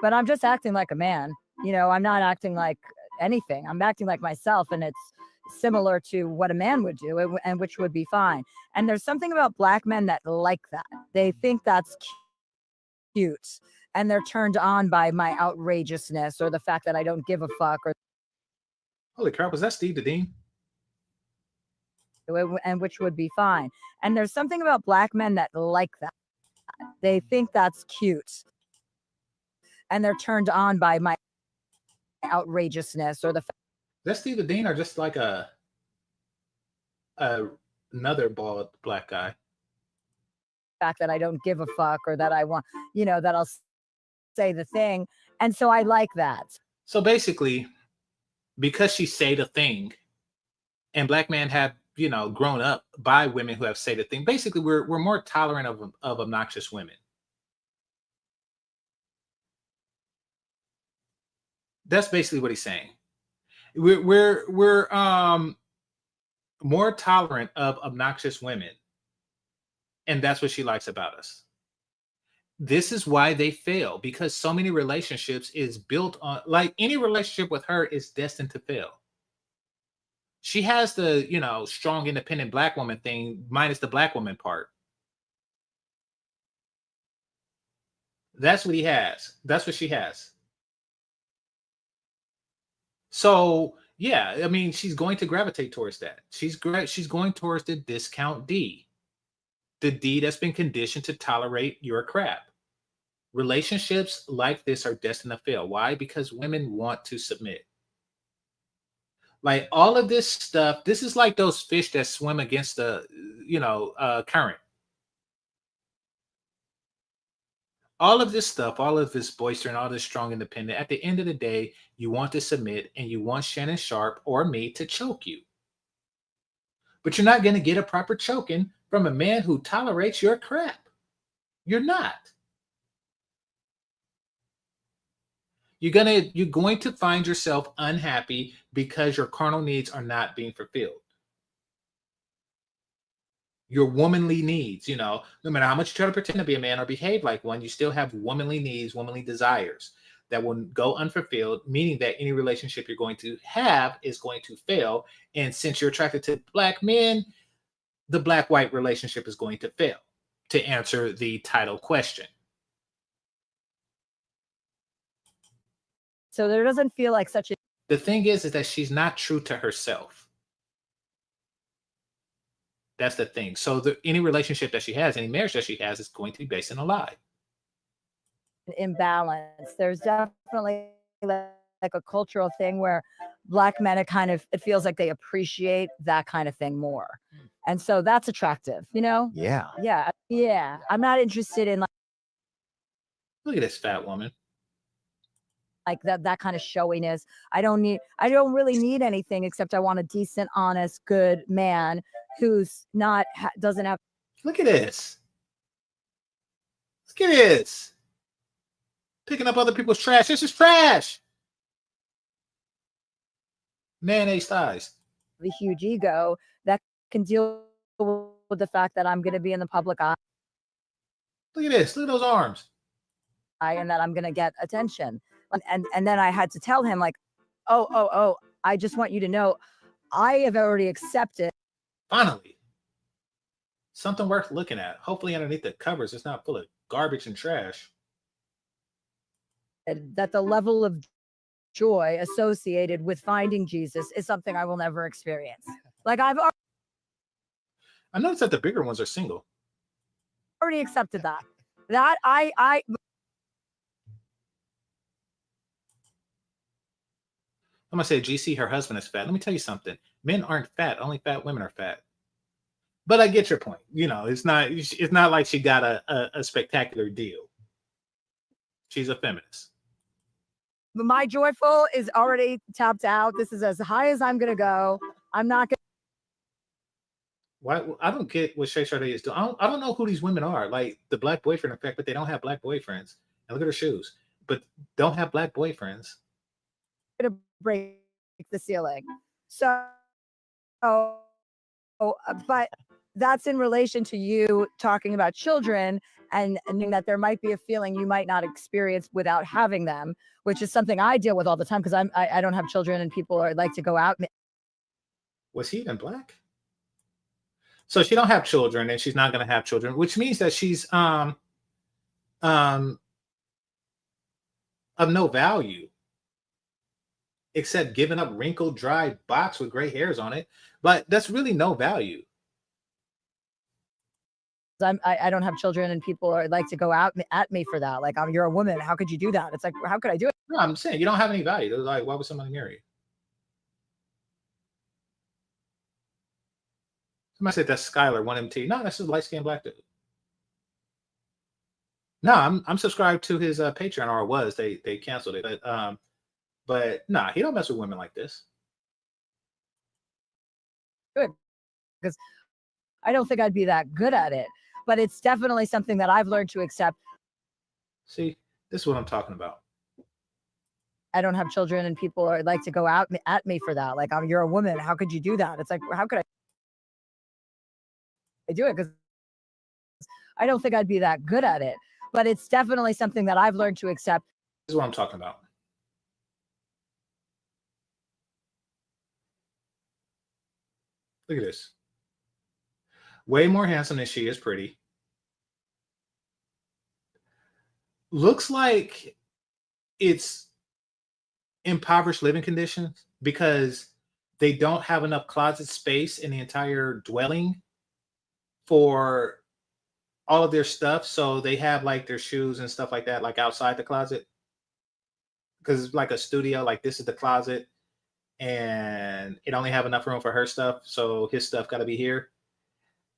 but I'm just acting like a man. I'm not acting like anything. I'm acting like myself. And it's similar to what a man would do and which would be fine. And there's something about black men that like that. They think that's cute. And they're turned on by my outrageousness or the fact that I don't give a fuck. Holy crap, was that Steve the Dean? And which would be fine. And there's something about black men that like that. They think that's cute. And they're turned on by my outrageousness or the fact. Is that Steve the Dean or just like another bald black guy? Fact that I don't give a fuck or that I want, that I'll say the thing. And so I like that. So basically, because she say the thing and black men have, grown up by women who have say the thing, basically we're more tolerant of obnoxious women. That's basically what he's saying. We're more tolerant of obnoxious women. And that's what she likes about us. This is why they fail, because so many relationships is built on, like any relationship with her is destined to fail. She has the, strong, independent black woman thing, minus the black woman part. That's what he has. That's what she has. So, yeah, I mean, she's going to gravitate towards that. She's going towards the discount D. The D that's been conditioned to tolerate your crap. Relationships like this are destined to fail. Why? Because women want to submit. Like all of this stuff, this is like those fish that swim against the, current. All of this stuff, all of this boister and all this strong independent, at the end of the day, you want to submit and you want Shannon Sharp or me to choke you. But you're not going to get a proper choking from a man who tolerates your crap. You're not. You're going to find yourself unhappy because your carnal needs are not being fulfilled. Your womanly needs, no matter how much you try to pretend to be a man or behave like one, you still have womanly needs, womanly desires that will go unfulfilled, meaning that any relationship you're going to have is going to fail. And since you're attracted to black men, the black-white relationship is going to fail, to answer the title question. So there doesn't feel like such a... The thing is that she's not true to herself. That's the thing. So any relationship that she has, any marriage that she has is going to be based on a lie. Imbalance. There's definitely like a cultural thing where black men, it feels like they appreciate that kind of thing more. And so that's attractive, Yeah. Yeah. I'm not interested in Look at this fat woman. Like that kind of showiness. I don't really need anything except I want a decent, honest, good man who's not, doesn't have. Look at this. Look at this. Picking up other people's trash. This is trash. Mayonnaise thighs. A huge ego that can deal with the fact that I'm going to be in the public eye Look at this. Look at those arms. and that I'm going to get attention. And then I had to tell him like, oh, I just want you to know, I have already accepted. Finally. Something worth looking at. Hopefully underneath the covers, it's not full of garbage and trash. That the level of joy associated with finding Jesus is something I will never experience. Like I've I noticed that the bigger ones are single. already accepted that. That I I'm gonna say GC, her husband is fat. Let me tell you something. Men aren't fat. Only fat women are fat. But I get your point. You know, it's not like she got a spectacular deal. She's a feminist. my joyful is already tapped out. This is as high as I'm gonna go. I'm not gonna. Why? I don't get what Shay Sade is doing. I don't know who these women are. Like the black boyfriend effect, but they don't have black boyfriends. And look at her shoes. But don't have black boyfriends. Gonna break the ceiling. So, but that's in relation to you talking about children and that there might be a feeling you might not experience without having them, which is something I deal with all the time because I don't have children and people are like to go out. Was he even black? So she don't have children and she's not going to have children, which means that she's of no value except giving up wrinkled, dry box with gray hairs on it. But that's really no value. I don't have children and people are like to go out at me for that. Like, you're a woman. How could you do that? It's like, how could I do it? No, I'm saying you don't have any value. They're like, why would somebody marry you? Somebody said that's Skylar, 1MT. No, that's just a light-skinned black dude. No, I'm subscribed to his Patreon, or was. They canceled it. But nah, he don't mess with women like this. Good. Because I don't think I'd be that good at it. But it's definitely something that I've learned to accept. See, this is what I'm talking about. I don't have children and people are like to go out at me for that. Like, you're a woman. How could you do that? It's like, how could I do it? Because I don't think I'd be that good at it. But it's definitely something that I've learned to accept. This is what I'm talking about. Look at this. Way more handsome than she is pretty. Looks like it's impoverished living conditions because they don't have enough closet space in the entire dwelling for all of their stuff. So they have like their shoes and stuff like that, like outside the closet. Because it's like a studio, like this is the closet, and it only have enough room for her stuff. So his stuff got to be here.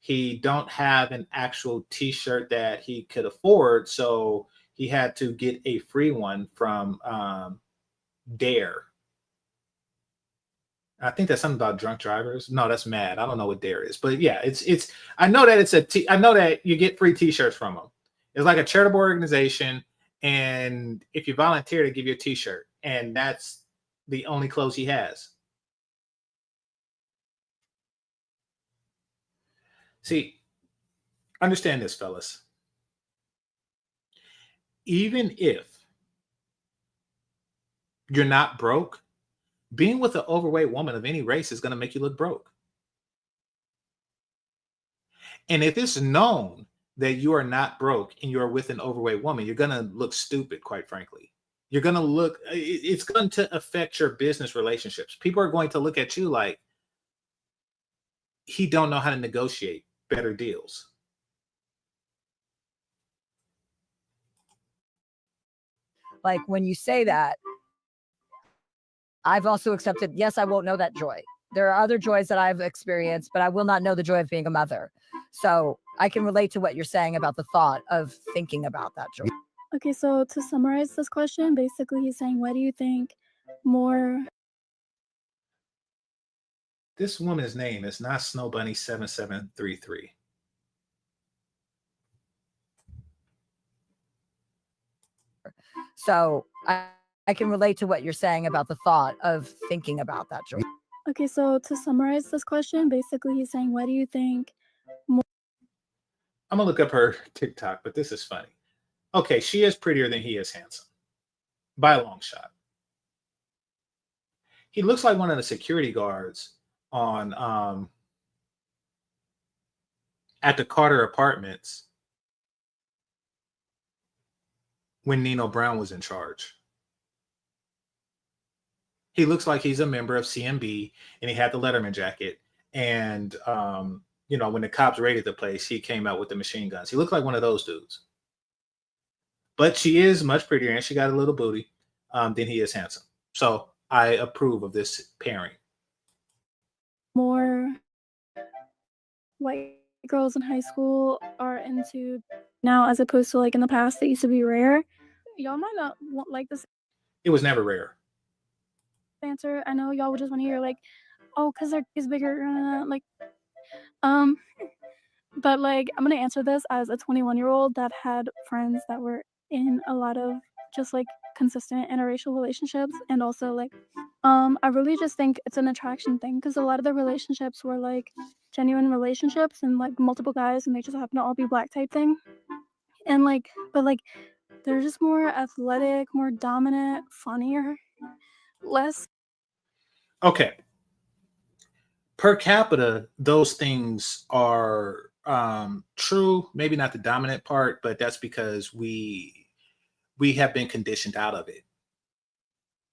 He don't have an actual t-shirt that he could afford. So he had to get a free one from Dare. I think that's something about drunk drivers. No, that's Mad. I don't know what Dare is, but yeah, it's. I know that it's I know that you get free t-shirts from them. It's like a charitable organization, and if you volunteer, they give you a t-shirt, and that's the only clothes he has. See, understand this, fellas. Even if you're not broke, being with an overweight woman of any race is going to make you look broke. And if it's known that you are not broke and you're with an overweight woman, you're going to look stupid, quite frankly. You're going to look, it's going to affect your business relationships. People are going to look at you like, he don't know how to negotiate better deals. Like, when you say that, I've also accepted, yes, I won't know that joy. There are other joys that I've experienced, but I will not know the joy of being a mother. So I can relate to what you're saying about the thought of thinking about that joy. Okay, so to summarize this question, basically he's saying, what do you think more? This woman's name is not Snow Bunny 7733. So I can relate to what you're saying about the thought of thinking about that, Joy. Okay, so to summarize this question, basically he's saying, what do you think? I'm gonna look up her TikTok, but this is funny. Okay, she is prettier than he is handsome by a long shot. He looks like one of the security guards on at the Carter Apartments when Nino Brown was in charge. He looks like he's a member of CMB, and he had the Letterman jacket. And you know, when the cops raided the place, he came out with the machine guns. He looked like one of those dudes. But she is much prettier, and she got a little booty than he is handsome. So I approve of this pairing. More white girls in high school are into now, as opposed to like in the past, they used to be rare. Y'all might not like this It was never rare. answer. I know y'all would just want to hear like, oh, because their is bigger, like, but like I'm gonna answer this as a 21-year-old that had friends that were in a lot of just like consistent interracial relationships, and also like, I really just think it's an attraction thing, because a lot of the relationships were like genuine relationships and like multiple guys, and they just happen to all be black type thing, and like, but like they're just more athletic, more dominant, funnier, less. Okay. Per capita, those things are true. Maybe not the dominant part, but that's because we have been conditioned out of it.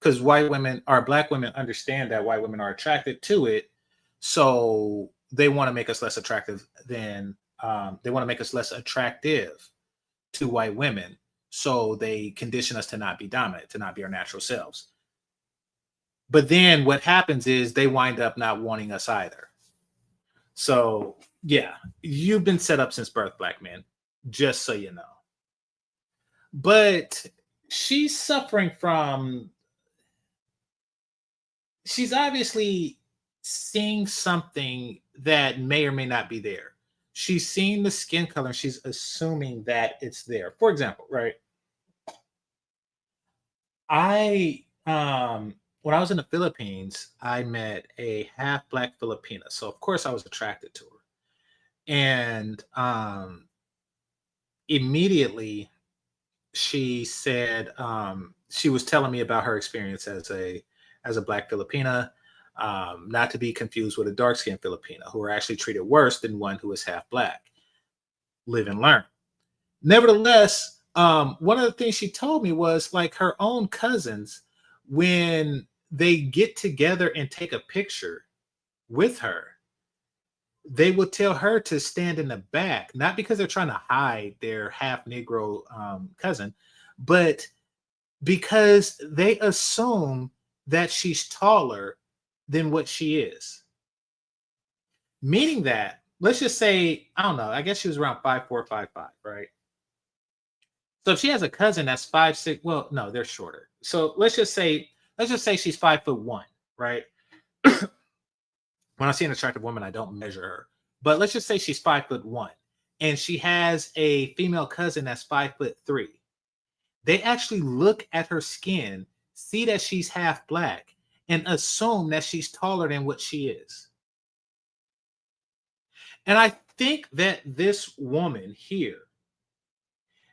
Because white women or black women understand that white women are attracted to it, so they want to make us less attractive than they want to make us less attractive to white women. So they condition us to not be dominant, to not be our natural selves. But then what happens is they wind up not wanting us either. So yeah, you've been set up since birth, black men, just so you know. But she's suffering from, she's obviously seeing something that may or may not be there. She's seeing the skin color and she's assuming that it's there. For example, right? When I was in the Philippines, I met a half black Filipina. So of course I was attracted to her. And immediately she said, she was telling me about her experience as a black Filipina, not to be confused with a dark-skinned Filipina, who are actually treated worse than one who is half black. Live and learn. Nevertheless, one of the things she told me was like her own cousins, when they get together and take a picture with her, they will tell her to stand in the back, not because they're trying to hide their half Negro cousin, but because they assume that she's taller than what she is. Meaning that, let's just say, I don't know, I guess she was around 5'4", 5'5", right? So if she has a cousin that's 5'6", well, no, they're shorter. So let's just say she's 5'1", right? When I see an attractive woman, I don't measure her. But let's just say she's 5'1", and she has a female cousin that's 5'3". They actually look at her skin, see that she's half black, and assume that she's taller than what she is. And I think that this woman here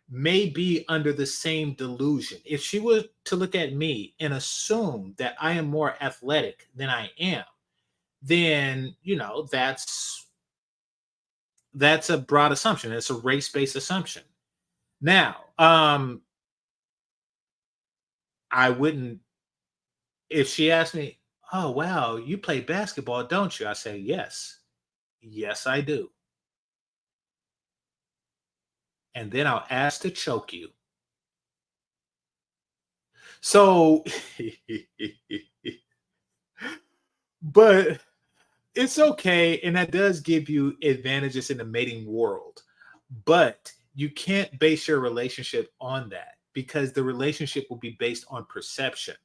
may be under the same delusion. If she were to look at me and assume that I am more athletic than I am, then, you know, that's a broad assumption. It's a race-based assumption. Now, I wouldn't, if she asked me, oh, wow, you play basketball, don't you? I say, yes. Yes, I do. And then I'll ask to choke you. So, but it's okay. And that does give you advantages in the mating world. But you can't base your relationship on that, because the relationship will be based on perception.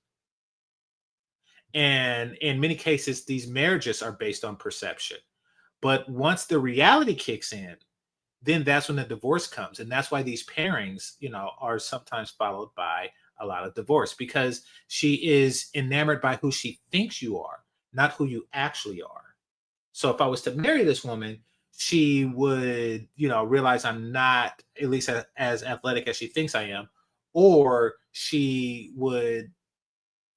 And in many cases, these marriages are based on perception. But once the reality kicks in, then that's when the divorce comes. And that's why these pairings, you know, are sometimes followed by a lot of divorce because she is enamored by who she thinks you are, not who you actually are. So if I was to marry this woman, she would, realize I'm not at least as athletic as she thinks I am, or she would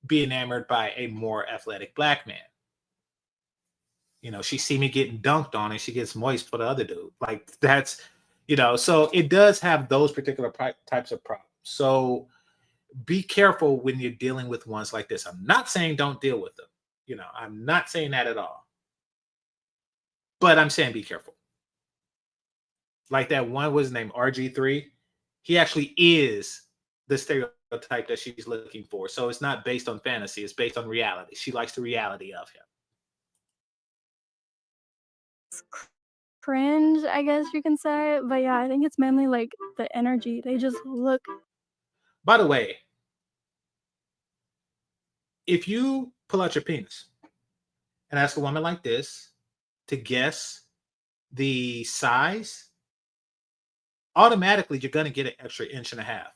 be enamored by a more athletic black man. She see me getting dunked on and she gets moist for the other dude. Like that's, so it does have those particular types of problems. So be careful when you're dealing with ones like this. I'm not saying don't deal with them. I'm not saying that at all. But I'm saying be careful. Like that one was named RG3. He actually is the stereotype that she's looking for. So it's not based on fantasy. It's based on reality. She likes the reality of him. Cringe, I guess you can say. But yeah, I think it's mainly like the energy. They just look. By the way, if you pull out your penis and ask a woman like this to guess the size, automatically you're going to get an extra inch and a half.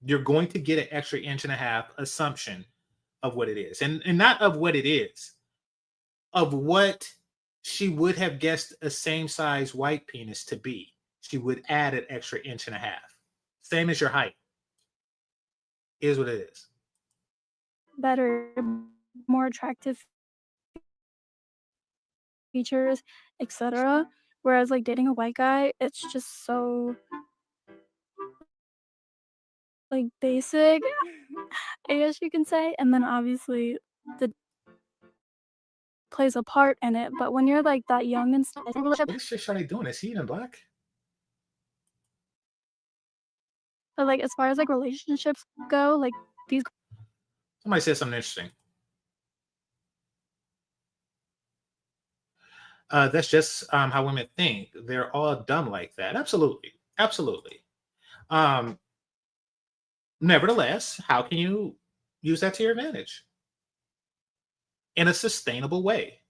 You're going to get an extra inch and a half assumption of what it is. And not of what it is, of what she would have guessed a same size white penis to be. She would add an extra inch and a half. Same as your height. Is what it is. Better, more attractive features, etc. Whereas like dating a white guy, it's just so like basic, I guess you can say. And then obviously the plays a part in it. But when you're like that young and stuff, What is Shishani doing? Is he even black? but like as far as like relationships go, like these Somebody said something interesting. That's just how women think. They're all dumb like that. Absolutely. Absolutely. Nevertheless, how can you use that to your advantage in a sustainable way?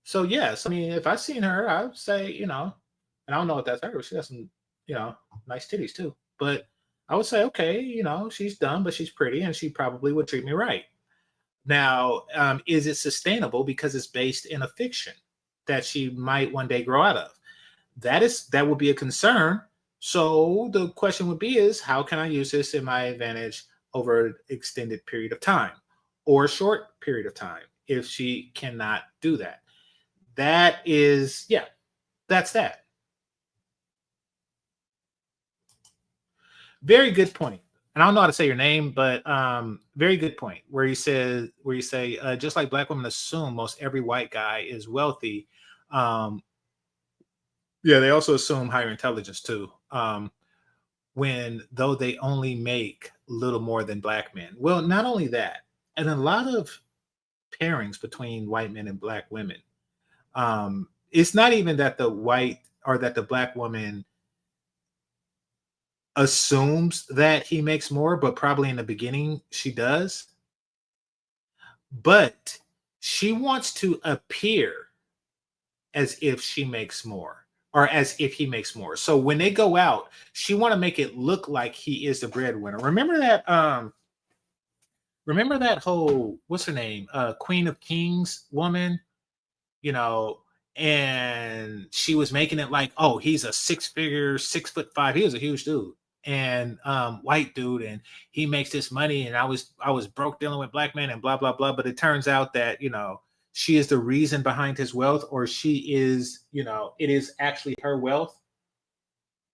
So yes, I mean, if I seen her, I would say, and I don't know if that's her, but she has some, nice titties too. But I would say, okay, she's dumb, but she's pretty, and she probably would treat me right. Now, is it sustainable because it's based in a fiction that she might one day grow out of? That would be a concern. So the question would be is how can I use this in my advantage over an extended period of time or a short period of time if she cannot do that? That is, that's that. Very good point. And I don't know how to say your name, but very good point. Where you say just like black women assume most every white guy is wealthy. Yeah, they also assume higher intelligence too. When though they only make little more than black men. Well, not only that, and a lot of pairings between white men and black women. It's not even that the white or that the black woman assumes that he makes more, but probably in the beginning she does. But she wants to appear as if she makes more or as if he makes more. So when they go out, she want to make it look like he is the breadwinner. Remember that whole what's her name? Queen of Kings woman, and she was making it like, oh, he's a 6-figure, 6'5". He was a huge dude and white dude, and he makes this money, and I was broke dealing with black men and blah blah blah. But it turns out that she is the reason behind his wealth, or she is it is actually her wealth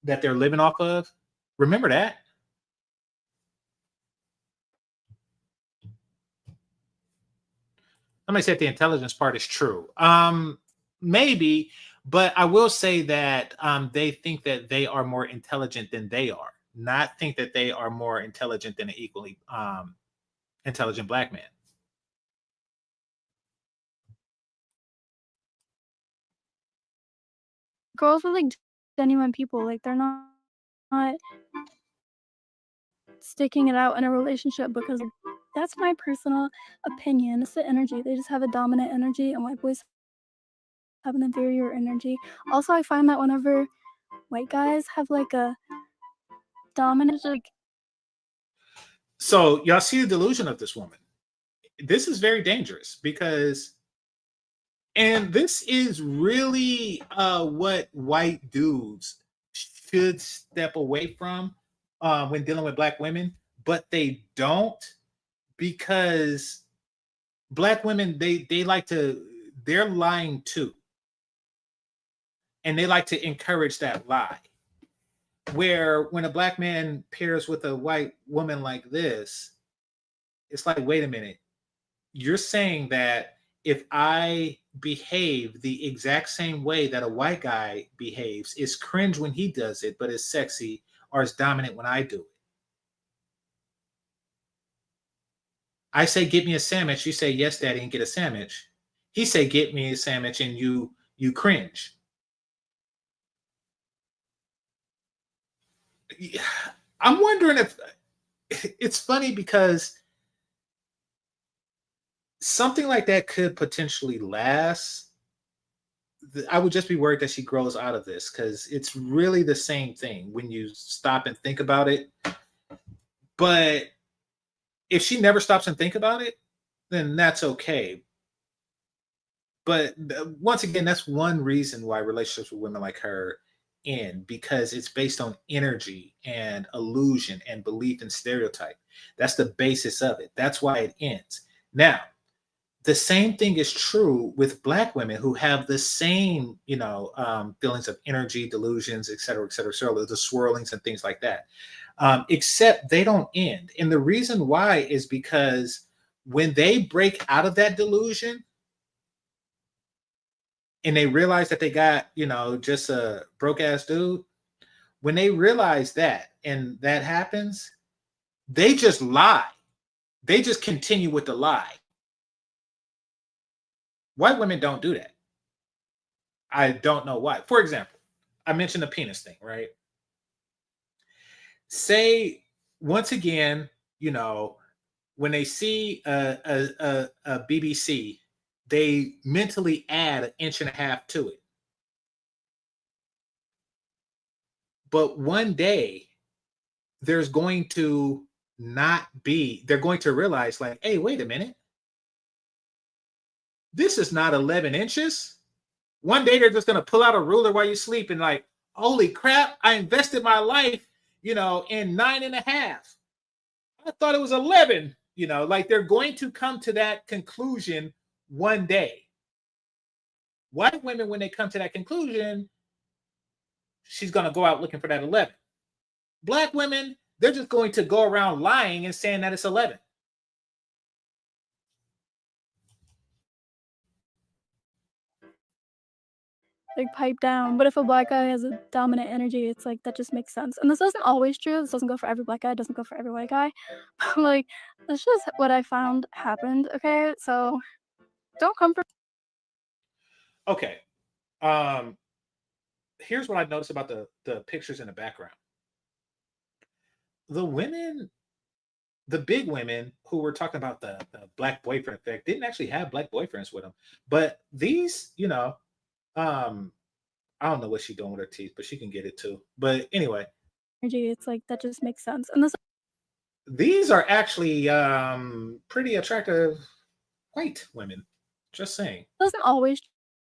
that they're living off of. Remember that. Somebody said the intelligence part is true. Maybe, but I will say that they think that they are more intelligent than they are, not think that they are more intelligent than an equally intelligent black man. girls are like genuine people. Like they're not sticking it out in a relationship because that's my personal opinion. It's the energy. They just have a dominant energy, and white boys have an inferior energy. Also, I find that whenever white guys have like a dominant, like So y'all see the delusion of this woman. This is very dangerous because, and this is really what white dudes should step away from when dealing with black women, but they don't, because black women, they like to, they're lying too, and they like to encourage that lie. Where when a black man pairs with a white woman like this, it's like, wait a minute, you're saying that if I behave the exact same way that a white guy behaves, it's cringe when he does it, but it's sexy, or it's dominant when I do it. I say, get me a sandwich. You say, yes, daddy, and get a sandwich. He say, get me a sandwich, and you cringe. I'm wondering if it's funny because something like that could potentially last. I would just be worried that she grows out of this, because it's really the same thing when you stop and think about it. But if she never stops and think about it, then that's okay. But once again, that's one reason why relationships with women like her end, because it's based on energy and illusion and belief and stereotype. That's the basis of it. That's why it ends. Now, the same thing is true with black women who have the same, feelings of energy, delusions, et cetera, the swirlings and things like that. Except they don't end. And the reason why is because when they break out of that delusion and they realize that they got, just a broke ass dude, when they realize that and that happens, they just lie. They just continue with the lie. White women don't do that. I don't know why. For example, I mentioned the penis thing, right? Say, once again, when they see a BBC, they mentally add 1.5 inches to it. But one day, they're going to realize, like, hey, wait a minute. This is not 11 inches. One day, they're just going to pull out a ruler while you sleep and like, holy crap, I invested my life, in 9.5. I thought it was 11, like they're going to come to that conclusion one day. White women, when they come to that conclusion, she's going to go out looking for that 11. Black women, they're just going to go around lying and saying that it's 11. like pipe down. But if a black guy has a dominant energy, it's like that just makes sense. And this isn't always true. This doesn't go for every black guy. It doesn't go for every white guy. Like that's just what I found happened. Okay, so don't come for. Okay. Here's what I've noticed about the pictures in the background. The women, the big women who were talking about the black boyfriend effect didn't actually have black boyfriends with them. But these, I don't know what she's doing with her teeth, but she can get it too. But anyway, It's like that just makes sense. And this these are actually pretty attractive white women. Just saying. isn't always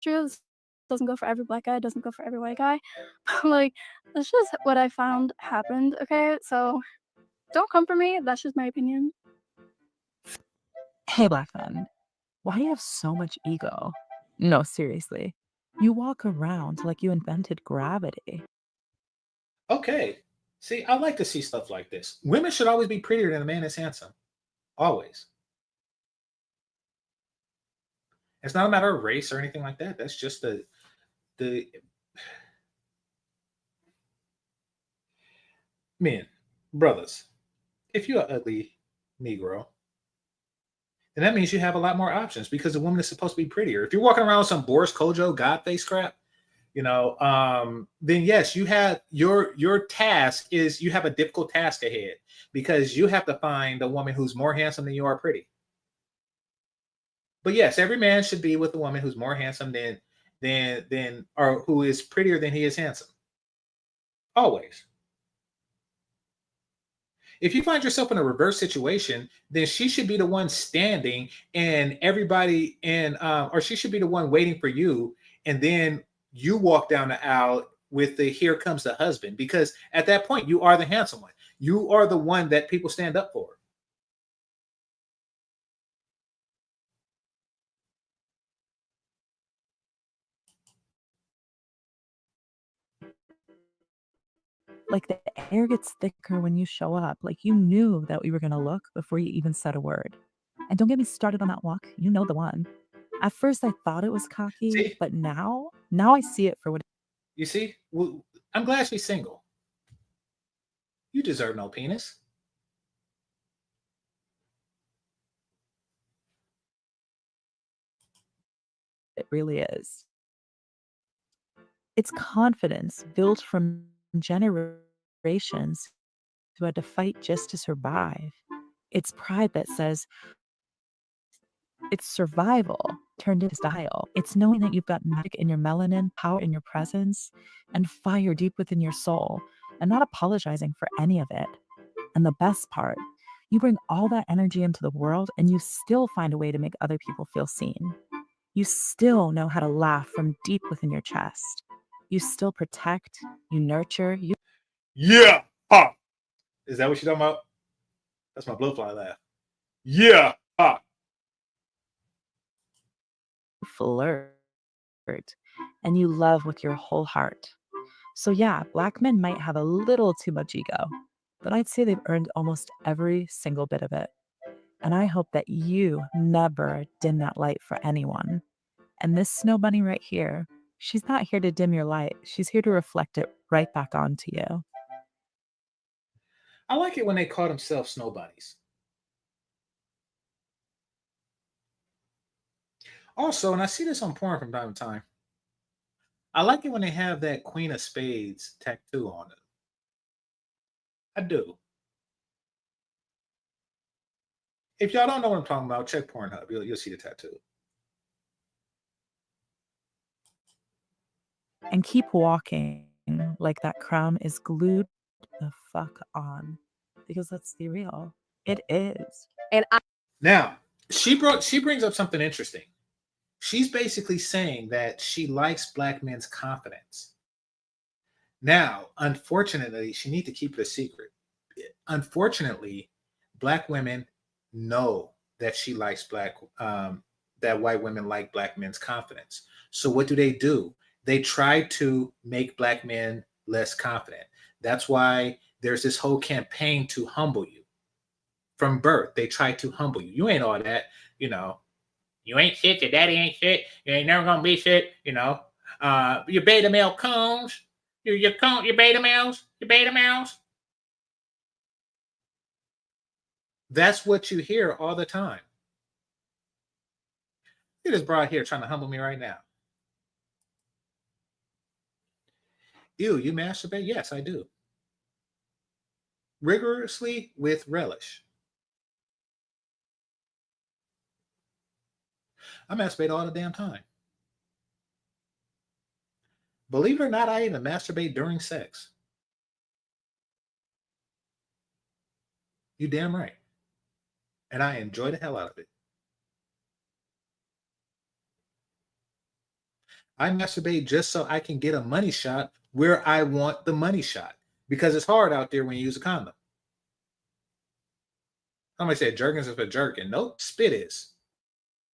true. This doesn't go for every black guy. It doesn't go for every white guy. Like that's just what I found happened. Okay, so don't come for me. That's just my opinion. Hey, black men, why do you have so much ego? No, seriously. You walk around like you invented gravity. Okay. See, I like to see stuff like this. Women should always be prettier than a man that's handsome. Always. It's not a matter of race or anything like that. That's just the men, brothers. If you're an ugly Negro, then that means you have a lot more options, because the woman is supposed to be prettier. If you're walking around with some Boris Kojo god face crap, then yes, you have your task is, you have a difficult task ahead, because you have to find a woman who's more handsome than you are pretty. But yes, every man should be with a woman who's more handsome than or who is prettier than he is handsome. Always. If you find yourself in a reverse situation, then she should be the one standing and everybody or she should be the one waiting for you. And then you walk down the aisle with the here comes the husband, because at that point you are the handsome one. You are the one that people stand up for. Like the air gets thicker when you show up. Like you knew that we were going to look before you even said a word. And don't get me started on that walk. You know the one. At first I thought it was cocky, See? but now I see it for what You see? Well, I'm glad she's single. You deserve no penis. it really is. It's confidence built from generations who had to fight just to survive. It's pride that says it's survival turned into style. It's knowing that you've got magic in your melanin, power in your presence, and fire deep within your soul, and not apologizing for any of it. And the best part, you bring all that energy into the world and you still find a way to make other people feel seen. You still know how to laugh from deep within your chest. You still protect, you nurture, you Yeah. Ha. Is that what you're talking about? That's my blowfly laugh. Yeah. Ha. flirt, and you love with your whole heart. So yeah, Black men might have a little too much ego, but I'd say they've earned almost every single bit of it. And I hope that you never dim that light for anyone. And this snow bunny right here, she's not here to dim your light. She's here to reflect it right back onto you. I like it when they call themselves snow bunnies. Also, and I see this on porn from time to time, I like it when they have that Queen of Spades tattoo on it. I do. If y'all don't know what I'm talking about, check Pornhub. You'll see the tattoo. And keep walking like that crown is glued the fuck on. Because let's be real, it is. Now, she brings up something interesting. She's basically saying that she likes Black men's confidence. Now, unfortunately, she needs to keep it a secret. Unfortunately, Black women know that she likes that white women like Black men's confidence. So what do? They try to make Black men less confident. That's why there's this whole campaign to humble you. From birth, they try to humble you. You ain't all that, you know. You ain't shit. Your daddy ain't shit. You ain't never gonna be shit. You know. Your beta male cones. Your beta males. Your beta males. That's what you hear all the time. Look at this broad here trying to humble me right now. Ew, you masturbate? Yes, I do. Rigorously with relish. I masturbate all the damn time. Believe it or not, I even masturbate during sex. You damn right. And I enjoy the hell out of it. I masturbate just so I can get a money shot where I want the money shot, because it's hard out there when you use a condom. Somebody said jerkins is for jerking. Nope, spit is.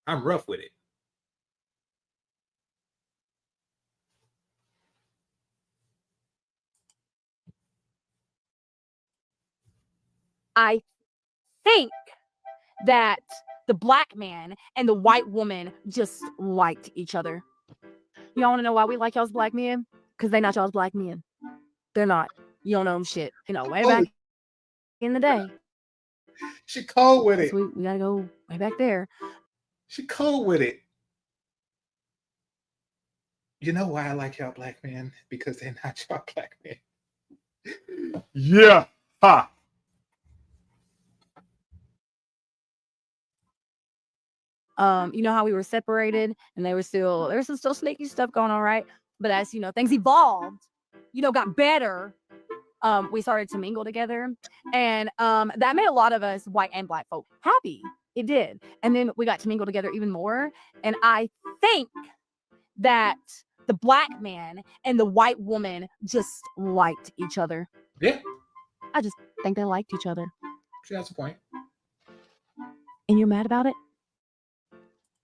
I'm rough with it. I think that the black man and the white woman just liked each other. Y'all want to know why we like y'all's black men? Because they not y'all's black men. They're not. You don't know them shit. You know, way back in the day. She cold with it. So we gotta go way back there. She cold with it. You know why I like y'all black men? Because they're not y'all black men. Yeah. Ha. You know how we were separated and there was some still sneaky stuff going on, right? But as things evolved, got better, we started to mingle together. And that made a lot of us white and black folk happy. It did. And then we got to mingle together even more. And I think that the black man and the white woman just liked each other. Yeah, I just think they liked each other. she has a point. And you're mad about it?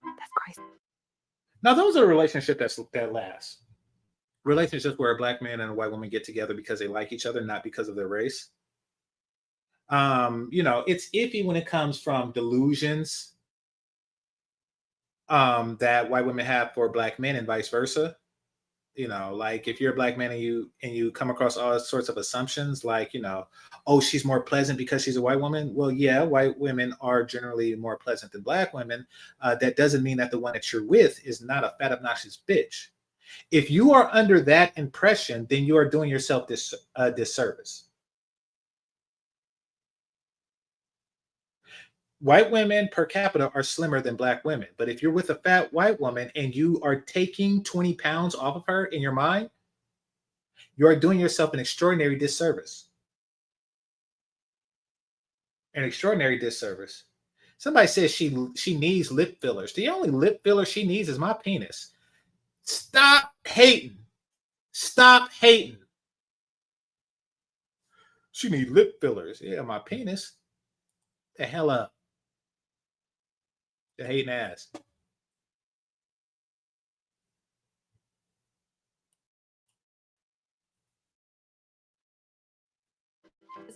That's crazy. Now, those are relationships that last. Relationships where a black man and a white woman get together because they like each other, not because of their race. It's iffy when it comes from delusions that white women have for black men and vice versa. Like if you're a black man and you come across all sorts of assumptions, like, oh, she's more pleasant because she's a white woman. Well, yeah, white women are generally more pleasant than black women. That doesn't mean that the one that you're with is not a fat, obnoxious bitch. If you are under that impression, then you are doing yourself this disservice. White women per capita are slimmer than black women. But if you're with a fat white woman and you are taking 20 pounds off of her in your mind, you are doing yourself an extraordinary disservice. An extraordinary disservice. Somebody says she needs lip fillers. The only lip filler she needs is my penis. Stop hating. Stop hating. She needs lip fillers. Yeah, my penis. The hell up. The hating ass.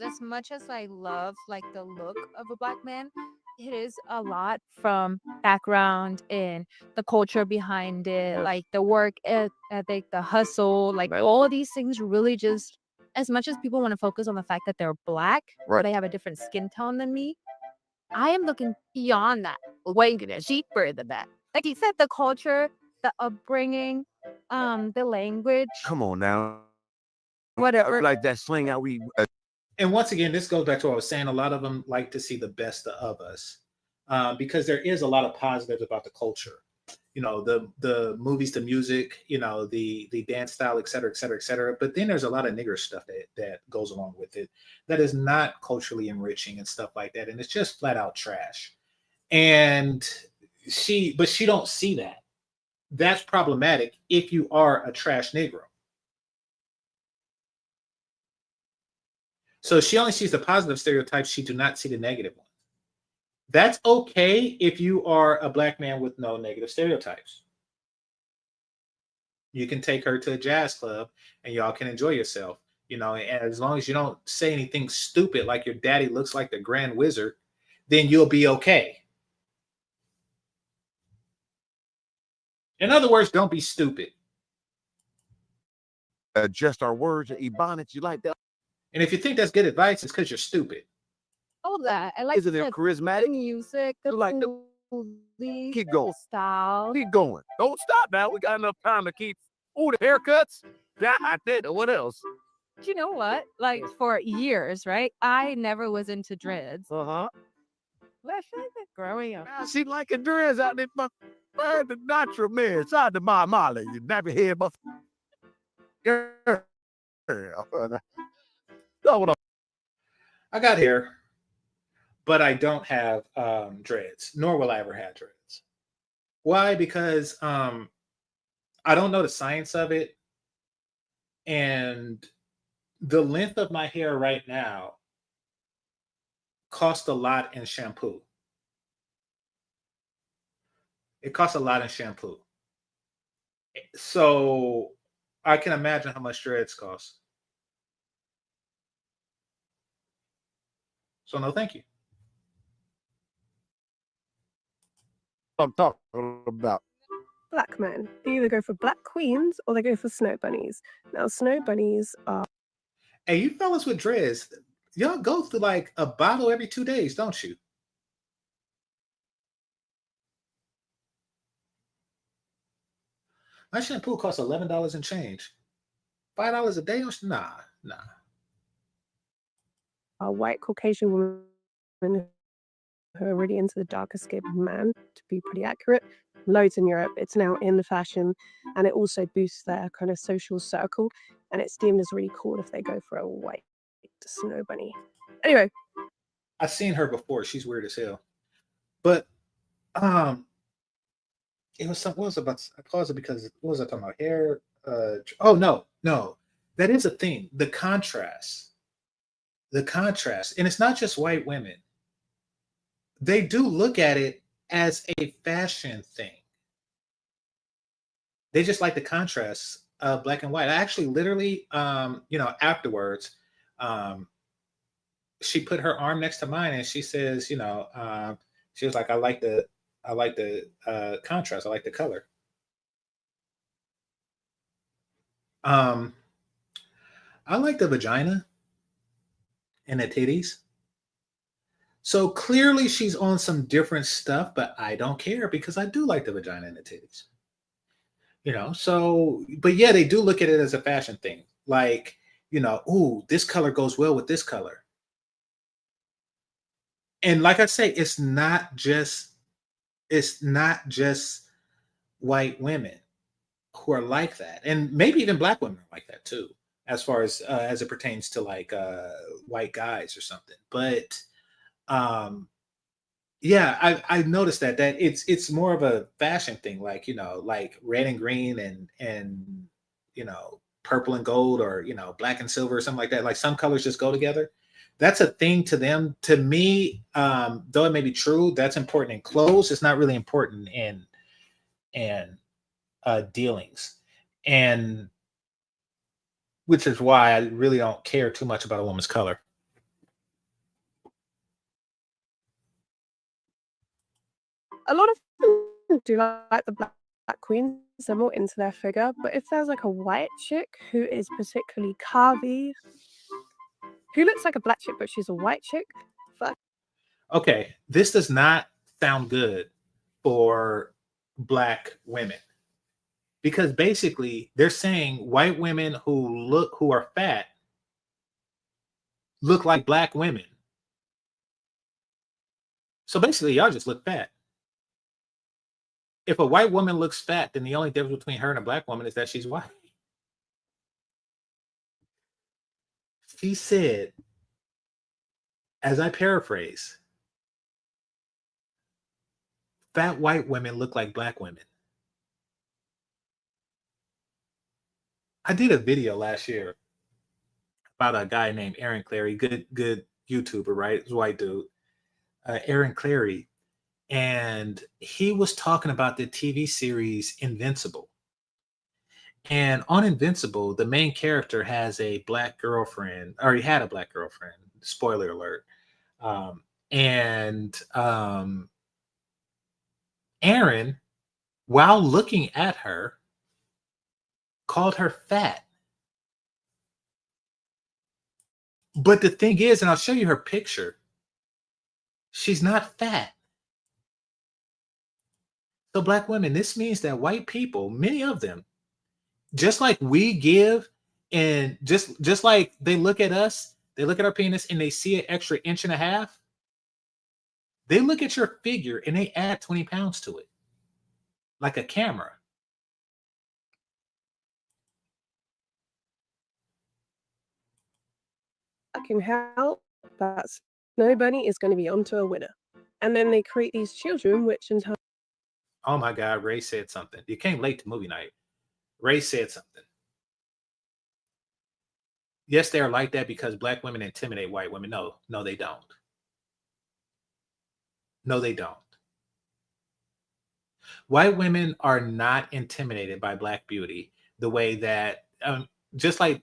As much as I love like the look of a black man, it is a lot from background and the culture behind it, like the work ethic, the hustle, like all of these things really just, as much as people want to focus on the fact that they're black or they have a different skin tone than me, I am looking beyond that, way deeper than that. Like you said, the culture, the upbringing, the language, Come on now. whatever. Like that sling out And once again, this goes back to what I was saying. A lot of them like to see the best of us because there is a lot of positives about the culture. The movies, the music, the dance style, et cetera, et cetera, et cetera. But then there's a lot of nigger stuff that goes along with it that is not culturally enriching and stuff like that. And it's just flat out trash. And she don't see that. That's problematic if you are a trash Negro. So she only sees the positive stereotypes. She do not see the negative ones. That's okay if you are a black man with no negative stereotypes. You can take her to a jazz club and y'all can enjoy yourself. And as long as you don't say anything stupid like your daddy looks like the Grand Wizard, then you'll be okay. In other words, don't be stupid. Adjust our words and ebonics. You like that? And if you think that's good advice, it's because you're stupid. All that. I like Isn't it charismatic? music, the Like the movie, keep going. style. Keep going. Don't stop now. We got enough time to keep. Oh, the haircuts. Yeah, I did. What else? Do you know what? Like for years, right? I never was into dreads. Uh-huh. But I feel like that growing up. Now she like a dress out there. The natural man. It's out the my Molly. You nappy head, but I got hair, but I don't have dreads, nor will I ever have dreads. Why? Because I don't know the science of it. And the length of my hair right now costs a lot in shampoo. It costs a lot in shampoo. So I can imagine how much dreads cost. So no, thank you. I'm talking about. Black men. They either go for black queens or they go for snow bunnies. Now, snow bunnies are. Hey, you fellas with dreads, y'all go through like a bottle every 2 days, don't you? My shampoo costs $11 and change. $5 a day? Nah. A white Caucasian woman who are really into the darker skinned man, to be pretty accurate. Loads in Europe. It's now in the fashion, and it also boosts their kind of social circle, and it's deemed as really cool if they go for a white snow bunny. Anyway, I've seen her before. She's weird as hell. But it was some. What was it about? I paused it because what was I talking about? Hair. Oh no, that is a thing. The contrast, and it's not just white women. They do look at it as a fashion thing. They just like the contrast of black and white. I actually literally, afterwards, she put her arm next to mine and she says, she was like, I like the contrast. I like the color. I like the vagina and the titties. So clearly she's on some different stuff, but I don't care because I do like the vagina and the titties. But yeah, they do look at it as a fashion thing. Like, ooh, this color goes well with this color. And like I say, it's not just white women who are like that. And maybe even black women are like that too, as far as it pertains to like white guys or something. But yeah, I noticed that it's more of a fashion thing, like like red and green and purple and gold, or black and silver or something like that. Like some colors just go together. That's a thing to them. To me, though it may be true, that's important in clothes. It's not really important in dealings, and which is why I really don't care too much about a woman's color. a lot of them do like the black queens. They're more into their figure. But if there's like a white chick who is particularly carvy, who looks like a black chick but she's a white chick, fuck. Okay, this does not sound good for black women, because basically they're saying white women who are fat look like black women. So basically y'all just look fat. If a white woman looks fat, then the only difference between her and a black woman is that she's white. She said, as I paraphrase, fat white women look like black women. I did a video last year about a guy named Aaron Clary, good YouTuber, right? He's a white dude, Aaron Clary. And he was talking about the TV series Invincible. And on Invincible, the main character has a black girlfriend, or he had a black girlfriend. Spoiler alert. Aaron, while looking at her, called her fat. But the thing is, and I'll show you her picture, she's not fat. So black women, this means that white people, many of them, just like we give, and just like they look at us, they look at our penis and they see an extra 1.5 inches. They look at your figure and they add 20 pounds to it, like a camera. Fucking hell, that snow bunny is going to be onto a winner. And then they create these children, which in turn. Oh my God, Ray said something. You came late to movie night. Ray said something. Yes, they are like that because black women intimidate white women. No, they don't. No, they don't. White women are not intimidated by black beauty the way that, just like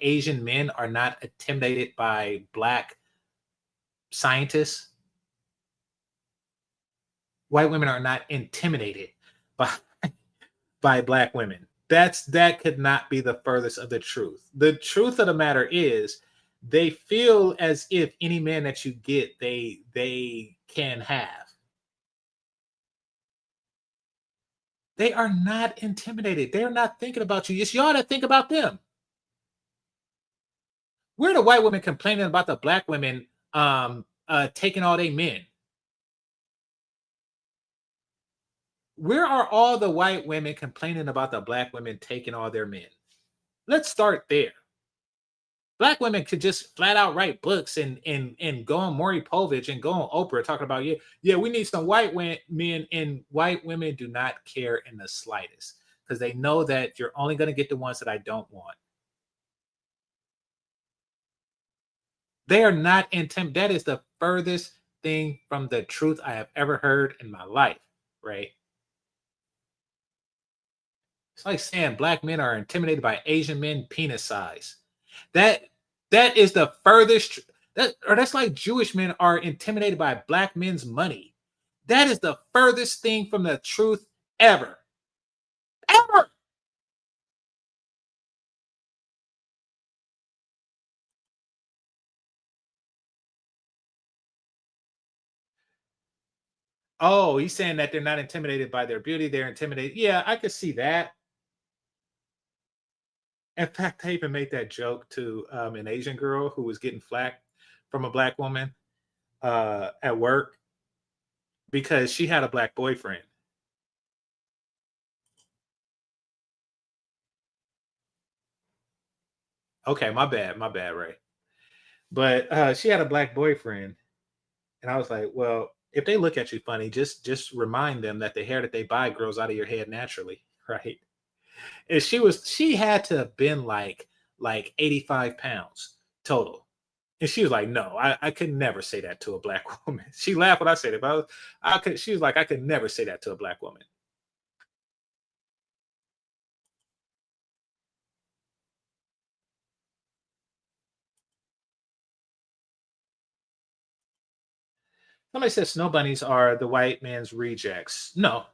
Asian men are not intimidated by black scientists. White women are not intimidated by black women. That could not be the furthest of the truth. The truth of the matter is they feel as if any man that you get, they can have. They are not intimidated. They're not thinking about you. It's y'all that think about them. We're the white women complaining about the black women taking all their men. Where are all the white women complaining about the black women taking all their men? Let's start there. Black women could just flat out write books and go on Maury Povich and go on Oprah talking about, yeah, we need some white men, and white women do not care in the slightest because they know that you're only going to get the ones that I don't want. They are not intimidated. That is the furthest thing from the truth I have ever heard in my life, right? It's like saying black men are intimidated by Asian men penis size. That is the furthest. That's like Jewish men are intimidated by black men's money. That is the furthest thing from the truth ever. Ever. Oh, he's saying that they're not intimidated by their beauty. They're intimidated. Yeah, I could see that. In fact, I even made that joke to an Asian girl who was getting flack from a black woman at work because she had a black boyfriend. Okay, my bad, Ray. But she had a black boyfriend, and I was like, well, if they look at you funny, just remind them that the hair that they buy grows out of your head naturally, right? And she had to have been like 85 pounds total. And she was like, no, I could never say that to a black woman. She laughed when I said it, but she was like, I could never say that to a black woman. Somebody says snow bunnies are the white man's rejects. No,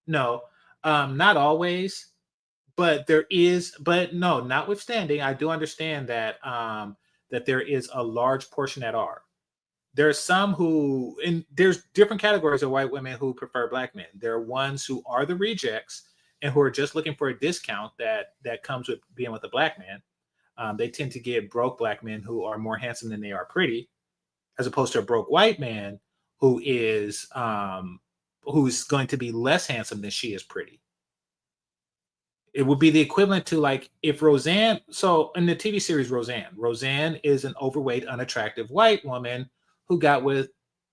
not always. But no, notwithstanding, I do understand that that there is a large portion that are. There's some who, and there's different categories of white women who prefer black men. There are ones who are the rejects and who are just looking for a discount that comes with being with a black man. They tend to get broke black men who are more handsome than they are pretty, as opposed to a broke white man who is who's going to be less handsome than she is pretty. It would be the equivalent to like if Roseanne, so in the TV series Roseanne is an overweight, unattractive white woman who got with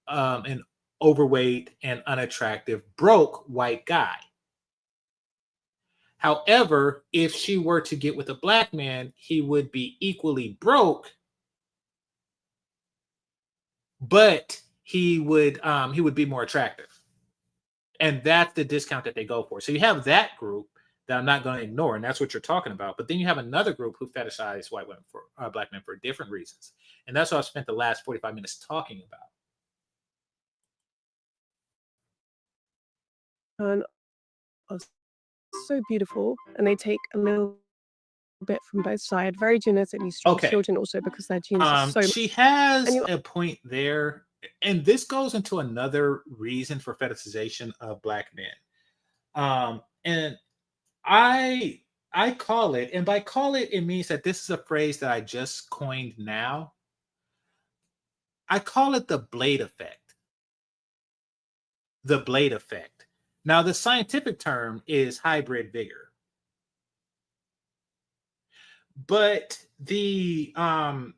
an overweight and unattractive, broke white guy. However, if she were to get with a black man, he would be equally broke, but he would be more attractive. And that's the discount that they go for. So you have that group that I'm not going to ignore, and that's what you're talking about. But then you have another group who fetishize white women for black men for different reasons, and that's what I've spent the last 45 minutes talking about. And are so beautiful, and they take a little bit from both sides. Very genetically strong children, also because their genes are so. She has a point there, and this goes into another reason for fetishization of black men, and I call it, and by call it, it means that this is a phrase that I just coined now. I call it the blade effect. The blade effect. Now, the scientific term is hybrid vigor. But the GameChanger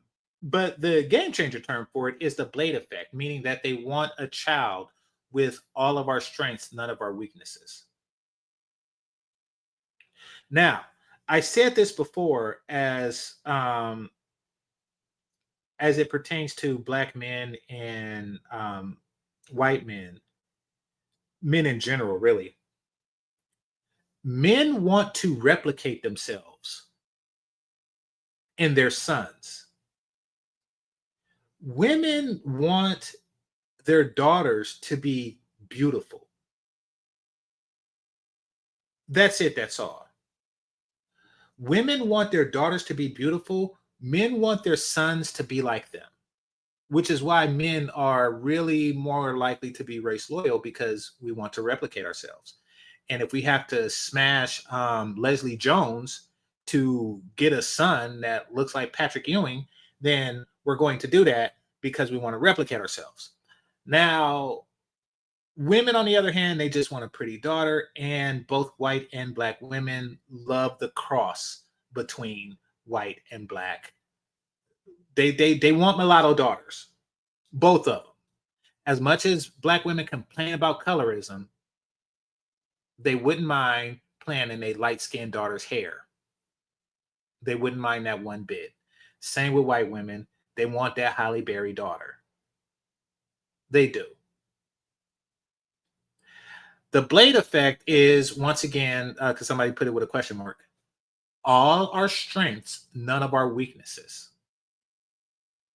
term for it is the blade effect, meaning that they want a child with all of our strengths, none of our weaknesses. Now, I said this before as it pertains to black men and white men in general, really. Men want to replicate themselves in their sons. Women want their daughters to be beautiful. That's it, that's all. Women want their daughters to be beautiful. Men want their sons to be like them, which is why men are really more likely to be race loyal, because we want to replicate ourselves. And if we have to smash Leslie Jones to get a son that looks like Patrick Ewing, then we're going to do that because we want to replicate ourselves. Now, women, on the other hand, they just want a pretty daughter, and both white and black women love the cross between white and black. They want mulatto daughters, both of them. As much as black women complain about colorism, they wouldn't mind playing in a light-skinned daughter's hair. They wouldn't mind that one bit. Same with white women. They want that Halle Berry daughter. They do. The Blade effect is, once again, because somebody put it with a question mark, all our strengths, none of our weaknesses.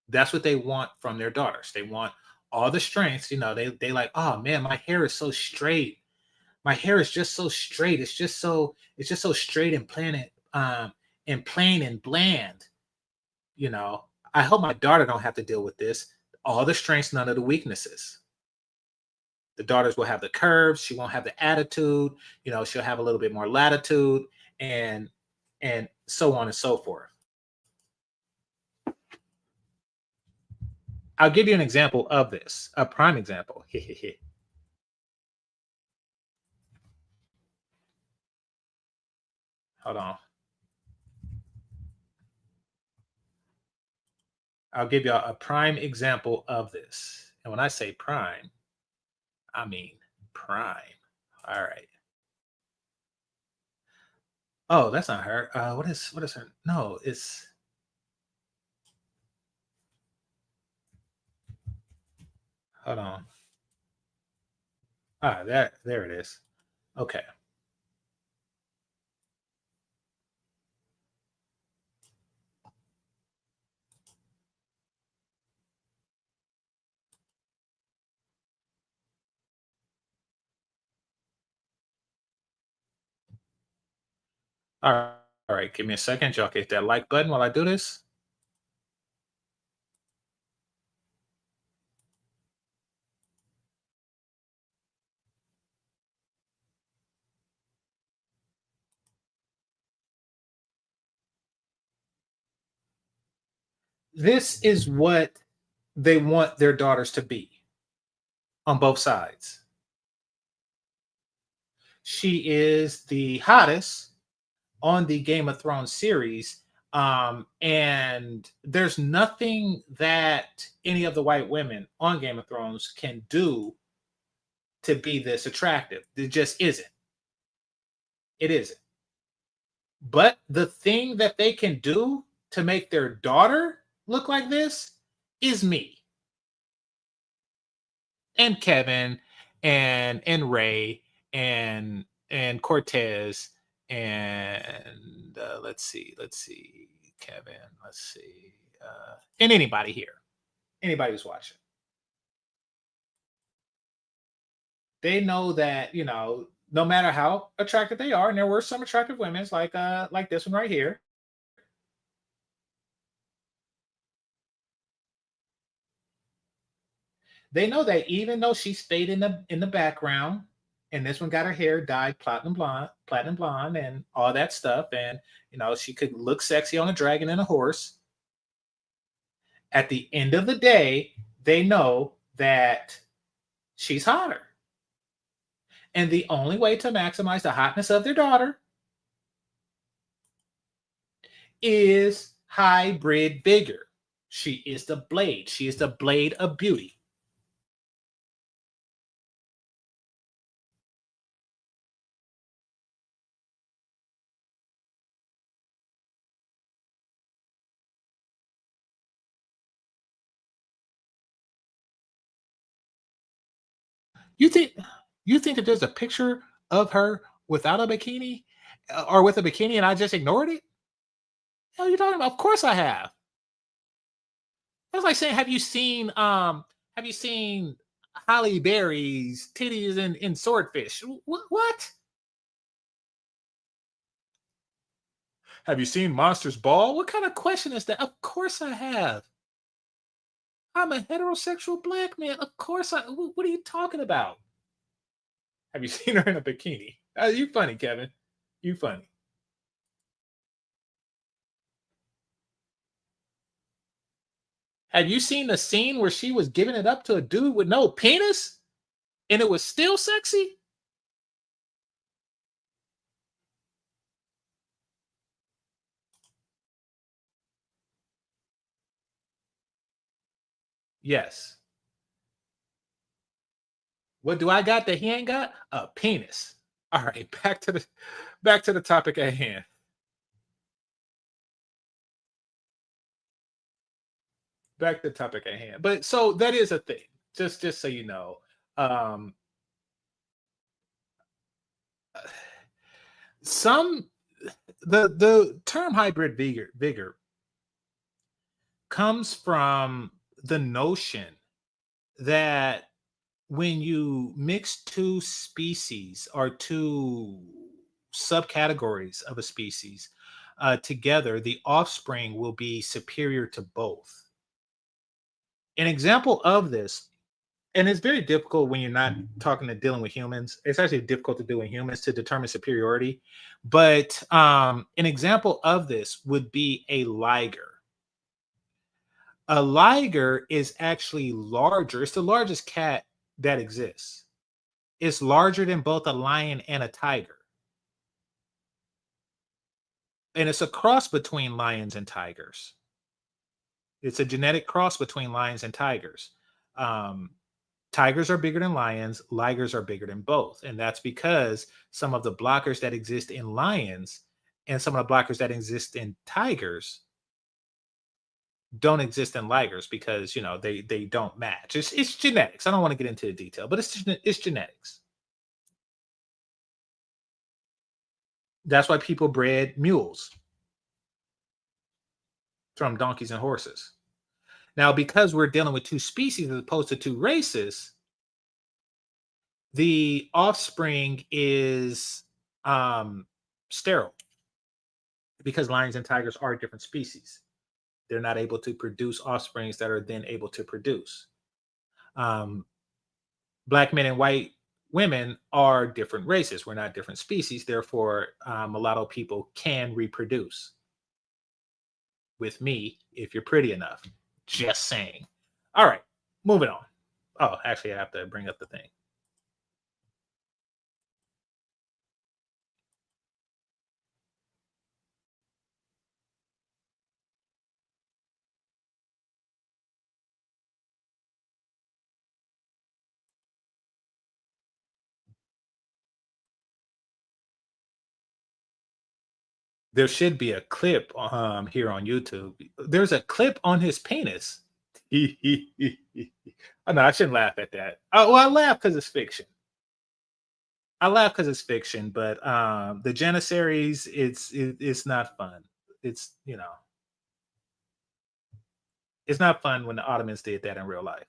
That's what they want from their daughters. They want all the strengths. You know, they like, oh man, my hair is so straight. My hair is just so straight. It's just so straight and plain and bland. You know, I hope my daughter don't have to deal with this. All the strengths, none of the weaknesses. The daughters will have the curves. She won't have the attitude. You know, she'll have a little bit more latitude, and so on and so forth. I'll give you an example of this, a prime example. Hold on. I'll give you a prime example of this. And when I say prime, I mean prime. All right. Oh, that's not her. What is her? No, it's. Hold on. Ah, there it is. Okay. All right. Give me a second. Y'all hit that like button while I do this. This is what they want their daughters to be on both sides. She is the hottest on the Game of Thrones series. And there's nothing that any of the white women on Game of Thrones can do to be this attractive. It just isn't. It isn't. But the thing that they can do to make their daughter look like this is me and Kevin and Ray and Cortez and let's see, Kevin, and anybody here, anybody who's watching. They know that, you know, no matter how attractive they are, and there were some attractive women like this one right here. They know that even though she stayed in the background, and this one got her hair dyed platinum blonde, and all that stuff, and you know she could look sexy on a dragon and a horse. At the end of the day, they know that she's hotter, and the only way to maximize the hotness of their daughter is hybrid vigor. She is the blade. She is the blade of beauty. You think that there's a picture of her without a bikini or with a bikini and I just ignored it? What are you talking about? Of course I have. That's like saying, have you seen Halle Berry's titties in Swordfish? What? Have you seen Monsters Ball? What kind of question is that? Of course I have. I'm a heterosexual black man. Of course I. What are you talking about? Have you seen her in a bikini? You funny, Kevin. You funny. Have you seen the scene where she was giving it up to a dude with no penis and it was still sexy? Yes. What do I got that he ain't got? A penis. All right, back to the topic at hand. Back to the topic at hand. But so that is a thing. Just so you know. Um some the term hybrid vigor comes from the notion that when you mix two species or two subcategories of a species together, the offspring will be superior to both. An example of this, and it's very difficult when you're not talking to dealing with humans. It's actually difficult to do in humans to determine superiority. But an example of this would be a liger. A liger is actually larger. It's the largest cat that exists. It's larger than both a lion and a tiger. And it's a cross between lions and tigers. It's a genetic cross between lions and tigers. Tigers are bigger than lions. Ligers are bigger than both. And that's because some of the blockers that exist in lions and some of the blockers that exist in tigers don't exist in ligers because, you know, they don't match. It's genetics. I don't want to get into the detail, but it's genetics. That's why people bred mules from donkeys and horses. Now, because we're dealing with two species as opposed to two races, the offspring is sterile because lions and tigers are different species. They're not able to produce offsprings that are then able to produce. Black men and white women are different races. We're not different species. Therefore, mulatto people can reproduce with me if you're pretty enough. Just saying. All right, moving on. Oh, actually, I have to bring up the thing. There should be a clip here on YouTube. There's a clip on his penis. Oh, no, I shouldn't laugh at that. Oh, well, I laugh because it's fiction. But the Janissaries, it's not fun. It's, you know, it's not fun when the Ottomans did that in real life.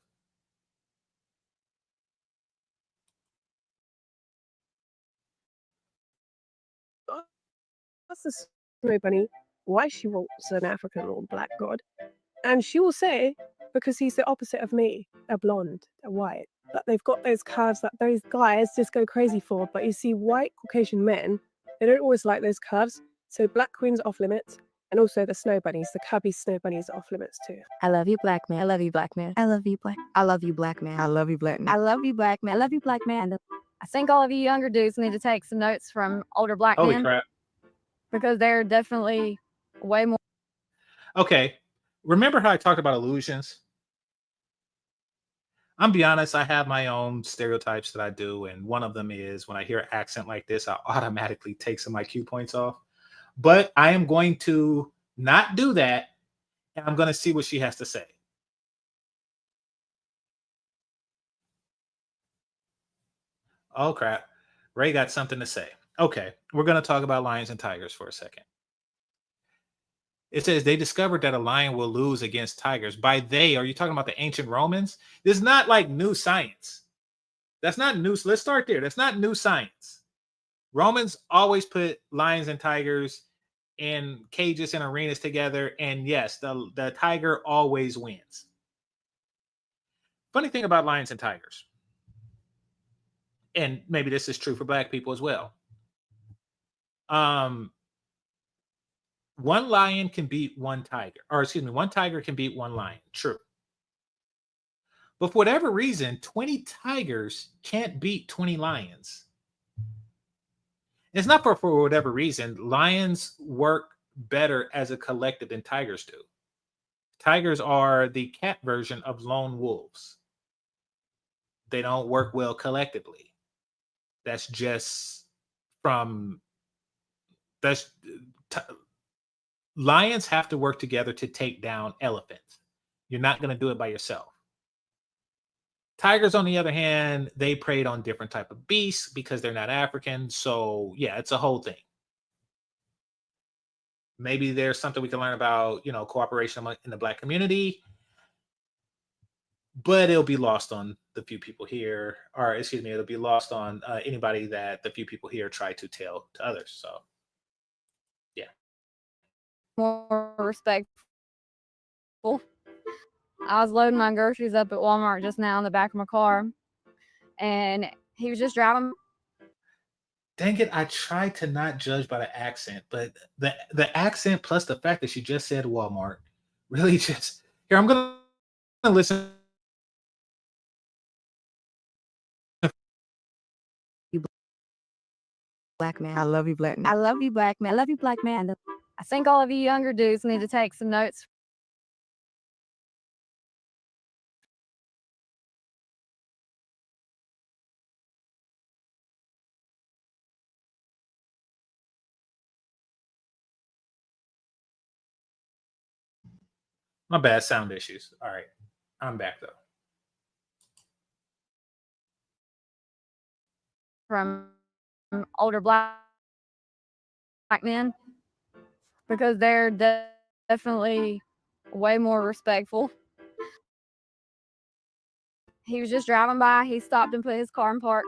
That's the snow bunny. Why she wants an African or black god. And she will say, because he's the opposite of me, a blonde, a white, that they've got those curves that those guys just go crazy for. But you see, white Caucasian men, they don't always like those curves. So black queens are off limits. And also the snow bunnies, the cubby snow bunnies are off limits too. I love you, black man. I love you, black man. I love you, black. I love you, black man. I love you, black man. I love you, black man. I love you, black man. I think all of you younger dudes need to take some notes from older black Holy men crap. because they're definitely way more. Okay. Remember how I talked about illusions? I'm be honest, I have my own stereotypes that I do, and one of them is when I hear an accent like this, I automatically take some IQ points off. But I am going to not do that, and I'm going to see what she has to say. Oh, crap. Ray got something to say. Okay, we're going to talk about lions and tigers for a second. It says they discovered that a lion will lose against tigers. By they, are you talking about the ancient Romans? This is not like new science. That's not new. Let's start there. That's not new science. Romans always put lions and tigers in cages and arenas together. And yes, the tiger always wins. Funny thing about lions and tigers, and maybe this is true for black people as well. One lion can beat one tiger, or excuse me, one tiger can beat one lion. True. But for whatever reason, 20 tigers can't beat 20 lions. It's not for whatever reason. Lions work better as a collective than tigers do. Tigers are the cat version of lone wolves. They don't work well collectively. That's just from that's t- lions have to work together to take down elephants. You're not going to do it by yourself. Tigers, on the other hand, they preyed on different type of beasts because they're not African. So yeah, it's a whole thing. Maybe there's something we can learn about, cooperation in the Black community, but it'll be lost on the few people here, or excuse me, it'll be lost on anybody that the few people here try to tell to others. So yeah. More respectful. I was loading my groceries up at Walmart just now in the back of my car, and he was just driving. Dang it, I tried to not judge by the accent, but the accent plus the fact that she just said Walmart really just here. I'm gonna listen. Black man. I love you, black man. I love you, black man. I love you, black man. I think all of you younger dudes need to take some notes. My bad, sound issues. All right, I'm back though. From older black men, because they're definitely way more respectful. He was just driving by. He stopped and put his car in park,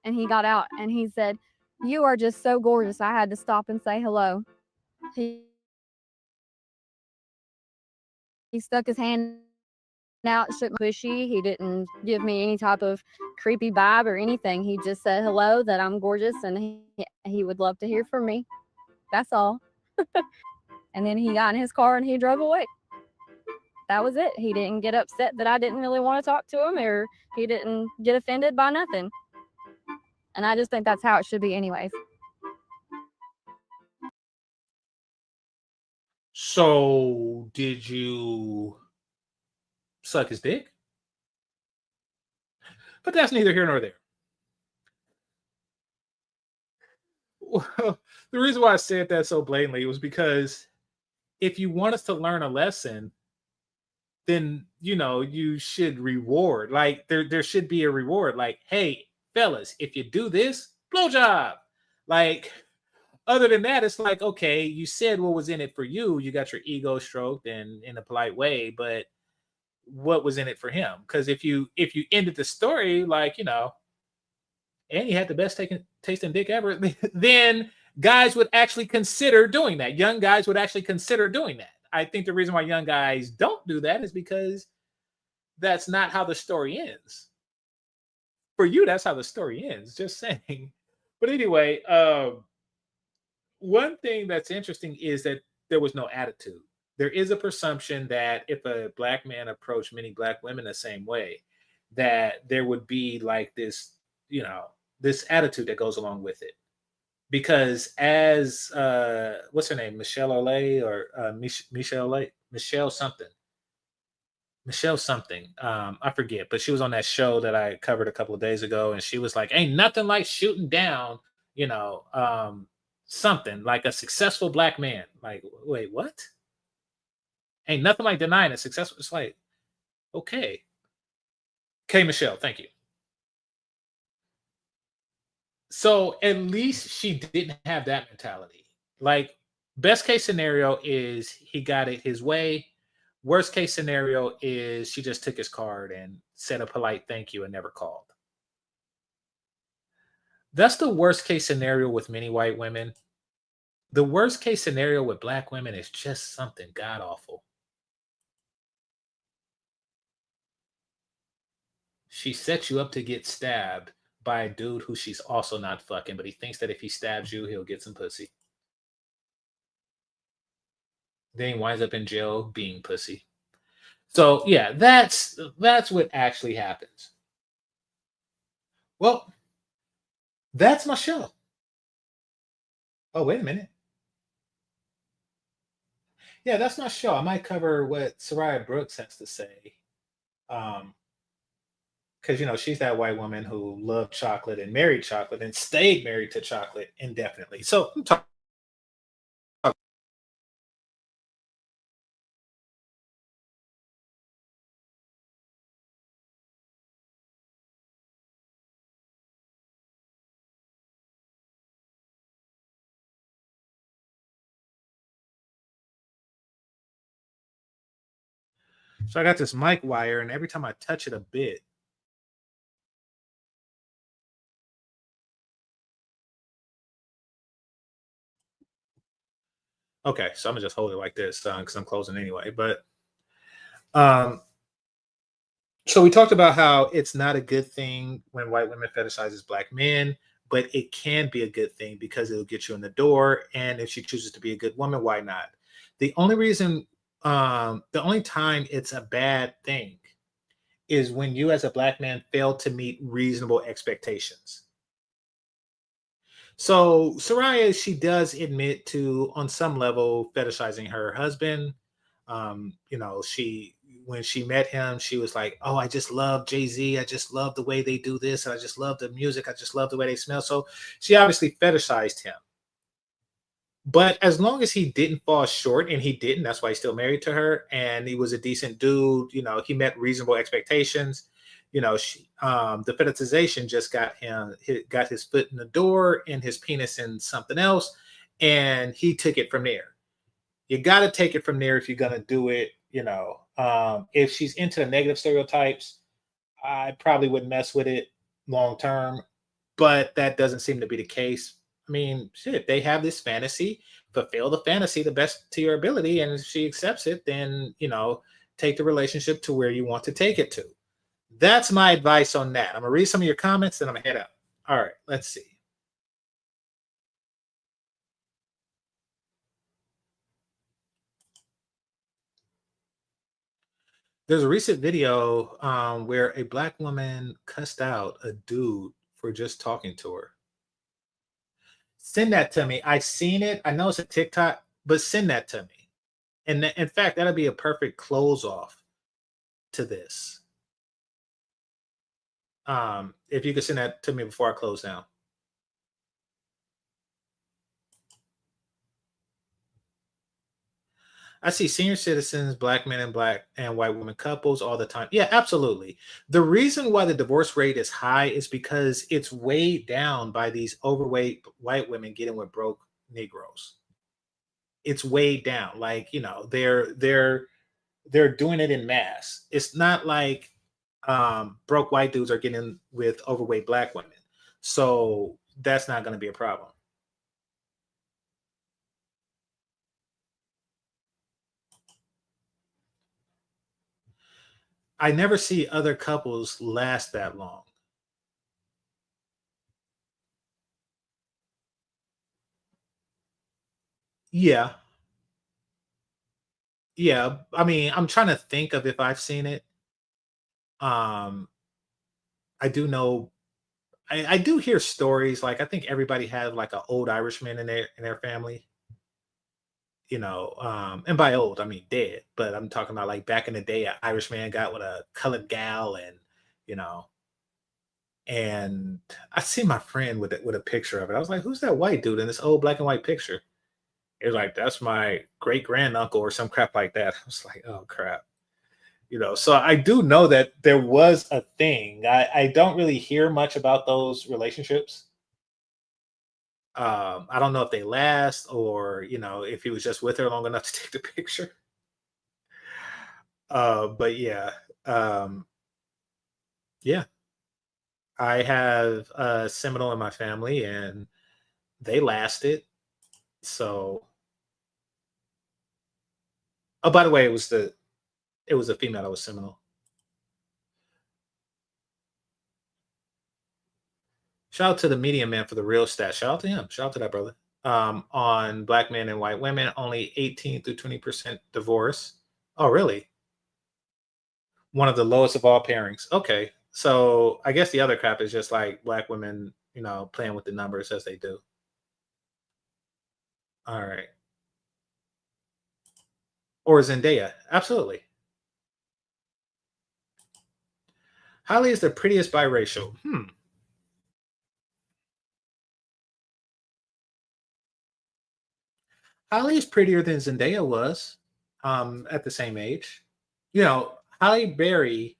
and he got out and he said, "You are just so gorgeous. I had to stop and say hello." He stuck his hand out, shook my pushy. He didn't give me any type of creepy vibe or anything. He just said hello, that I'm gorgeous, and he would love to hear from me. That's all. And then he got in his car and he drove away. That was it. He didn't get upset that I didn't really want to talk to him, or he didn't get offended by nothing. And I just think that's how it should be anyways. So, did you suck his dick? But that's neither here nor there. Well, the reason why I said that so blatantly was because if you want us to learn a lesson, then you should reward. Like there should be a reward. Like, hey, fellas, if you do this, blowjob. Like, other than that, it's like, okay, you said what was in it for you. You got your ego stroked and in a polite way, but what was in it for him? Because if you ended the story like, and he had the best tasting dick ever, then guys would actually consider doing that. Young guys would actually consider doing that. I think the reason why young guys don't do that is because that's not how the story ends. For you, that's how the story ends. Just saying. But anyway, one thing that's interesting is that there was no attitude. There is a presumption that if a black man approached many black women the same way, that there would be like this, this attitude that goes along with it. Because as what's her name, Michelle Olay or Michelle Olay, Michelle something, I forget, but she was on that show that I covered a couple of days ago, and she was like, "Ain't nothing like shooting down, something like a successful black man." Like, wait, what? Ain't nothing like denying a successful. It's like, okay, Michelle, thank you. So at least she didn't have that mentality. Like, best case scenario is he got it his way. Worst case scenario is she just took his card and said a polite thank you and never called. That's the worst case scenario with many white women. The worst case scenario with black women is just something god awful. She sets you up to get stabbed by a dude who she's also not fucking, but he thinks that if he stabs you, he'll get some pussy. Then he winds up in jail being pussy. So yeah, that's what actually happens. Well, that's my show. Oh, wait a minute. Yeah, that's my show. I might cover what Soraya Brooks has to say. Um, because she's that white woman who loved chocolate and married chocolate and stayed married to chocolate indefinitely. So I got this mic wire, and every time I touch it a bit, okay, so I'm gonna just hold it like this because I'm closing anyway. But um, so we talked about how it's not a good thing when white women fetishizes black men, but it can be a good thing because it'll get you in the door. And if she chooses to be a good woman, why not? The only time it's a bad thing is when you, as a black man, fail to meet reasonable expectations. So Soraya, she does admit to, on some level, fetishizing her husband. She when she met him, she was like, "Oh, I just love Jay-Z. I just love the way they do this. And I just love the music. I just love the way they smell." So she obviously fetishized him. But as long as he didn't fall short, and he didn't, that's why he's still married to her, and he was a decent dude. He met reasonable expectations. The fetishization just got his foot in the door and his penis in something else, and he took it from there. You got to take it from there if you're gonna do it. If she's into the negative stereotypes, I probably wouldn't mess with it long term, but that doesn't seem to be the case. I mean, shit, they have this fantasy, fulfill the fantasy the best to your ability, and if she accepts it, then take the relationship to where you want to take it to. That's my advice on that. I'm gonna read some of your comments, and I'm gonna head out. All right, let's see. There's a recent video where a black woman cussed out a dude for just talking to her. Send that to me. I've seen it. I know it's a TikTok, but send that to me. And in fact, that'll be a perfect close off to this. If you could send that to me before I close down. I see senior citizens, black men and black and white women couples all the time. Yeah, absolutely. The reason why the divorce rate is high is because it's weighed down by these overweight white women getting with broke Negroes. It's weighed down. Like, they're doing it in mass. It's not like broke white dudes are getting with overweight black women. So that's not going to be a problem. I never see other couples last that long. Yeah. Yeah. I mean, I'm trying to think of if I've seen it. Um, I do know I do hear stories. Like, I think everybody has like an old Irishman in their family. And by old I mean dead, but I'm talking about like back in the day, an Irishman got with a colored gal, and you know, and I see my friend with a picture of it. I was like, "Who's that white dude in this old black and white picture?" It was like, "That's my great granduncle," or some crap like that. I was like, "Oh crap." So I do know that there was a thing. I don't really hear much about those relationships. I don't know if they last, or if he was just with her long enough to take the picture. But yeah, um, yeah, I have Seminole in my family, and they lasted. So, oh, by the way, it was a female that was Seminole. Shout out to the medium man for the real stat. Shout out to him. Shout out to that brother. On black men and white women, only 18 through 20% divorce. Oh, really? One of the lowest of all pairings. Okay. So I guess the other crap is just like black women, playing with the numbers as they do. All right. Or Zendaya. Absolutely. Halle is the prettiest biracial. Halle is prettier than Zendaya was at the same age. Halle Berry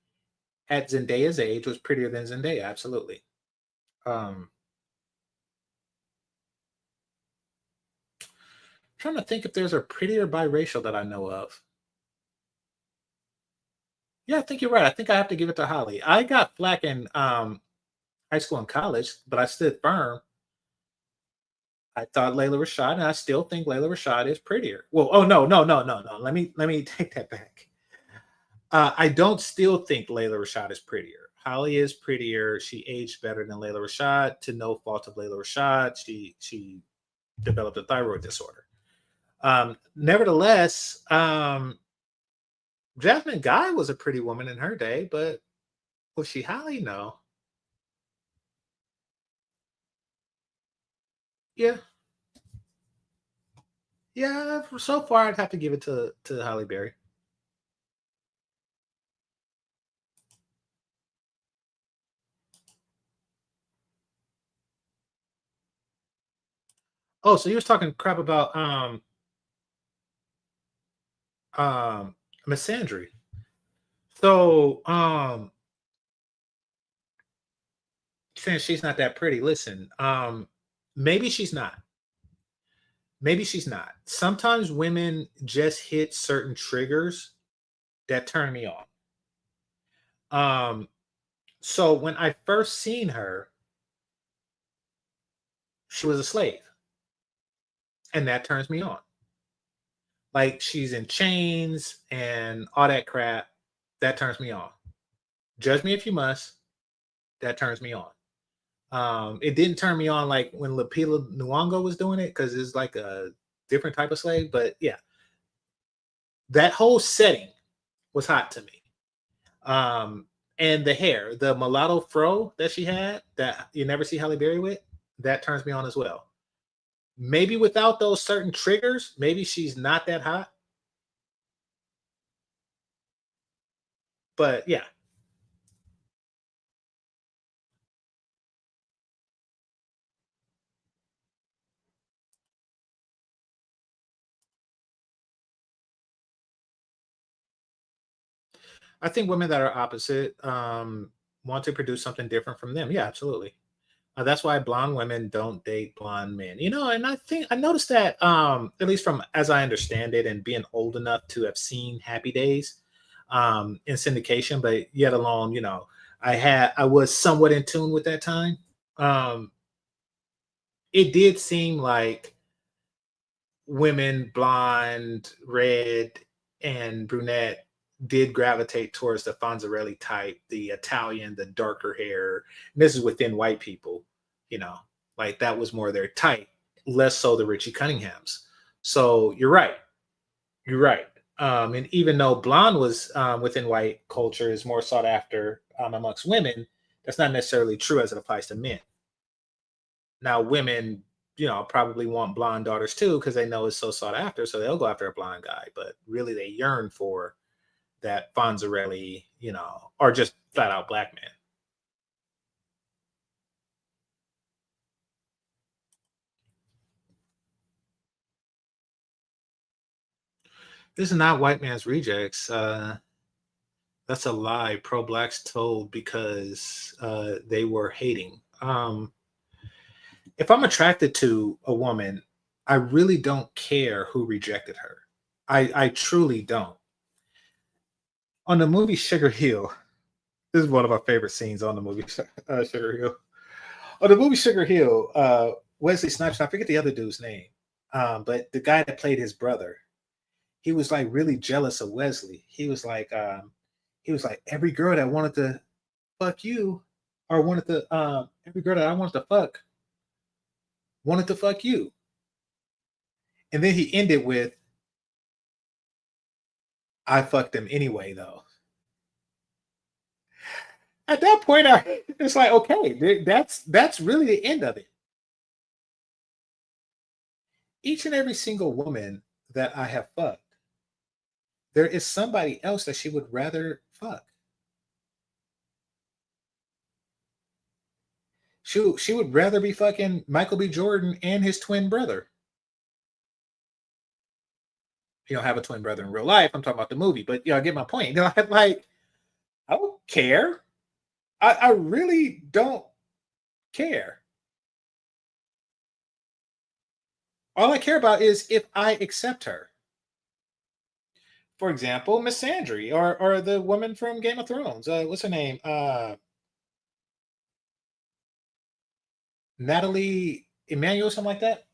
at Zendaya's age was prettier than Zendaya. Absolutely. Um, Trying to think if there's a prettier biracial that I know of. Yeah, I think you're right. I think I have to give it to Holly. I got flack in high school and college, but I stood firm. I thought Layla Rashad, and I still think Layla Rashad is prettier. Well, oh no, no, no, no, no. Let me take that back. I don't still think Layla Rashad is prettier. Holly is prettier. She aged better than Layla Rashad. To no fault of Layla Rashad, she developed a thyroid disorder. Nevertheless, Jasmine Guy was a pretty woman in her day, but was she Holly? No. Yeah. Yeah, so far I'd have to give it to Halle Berry. Oh, so you was talking crap about Miss Sandry. So saying she's not that pretty. Listen, maybe she's not. Maybe she's not. Sometimes women just hit certain triggers that turn me on. So when I first seen her, she was a slave. And that turns me on. Like she's in chains and all that crap. That turns me on. Judge me if you must. That turns me on. It didn't turn me on like when Lupita Nyong'o was doing it because it's like a different type of slave. But yeah, that whole setting was hot to me. And the hair, the mulatto fro that she had, that you never see Halle Berry with, that turns me on as well. Maybe without those certain triggers, maybe she's not that hot. But yeah. I think women that are opposite want to produce something different from them. Yeah, absolutely. That's why blonde women don't date blonde men. And I noticed that at least from as I understand it and being old enough to have seen Happy Days in syndication, but yet alone, I was somewhat in tune with that time. Um, it did seem like women, blonde, red, and brunette did gravitate towards the Fonzarelli type, the Italian, the darker hair. And this is within white people, like that was more their type, less so the Richie Cunninghams. So you're right. You're right. And even though blonde was within white culture is more sought after amongst women, that's not necessarily true as it applies to men. Now, women, probably want blonde daughters too because they know it's so sought after, so they'll go after a blonde guy. But really, they yearn for that Fonzarelli, or just flat out black man. This is not white man's rejects. That's a lie pro blacks told because they were hating. If I'm attracted to a woman, I really don't care who rejected her. I truly don't. On the movie Sugar Hill, this is one of my favorite scenes on the movie Sugar Hill. On the movie Sugar Hill, Wesley Snipes, I forget the other dude's name, but the guy that played his brother, he was like really jealous of Wesley. He was like every girl that wanted to fuck you, or wanted to every girl that I wanted to fuck you. And then he ended with, I fucked him anyway, though. At that point, it's like, okay, that's really the end of it. Each and every single woman that I have fucked, there is somebody else that she would rather fuck. She would rather be fucking Michael B. Jordan and his twin brother. You don't have a twin brother in real life. I'm talking about the movie, but I get my point. I'm like, I don't care. I really don't care. All I care about is if I accept her. For example, Miss Sandry or the woman from Game of Thrones. What's her name? Natalie Emmanuel, something like that.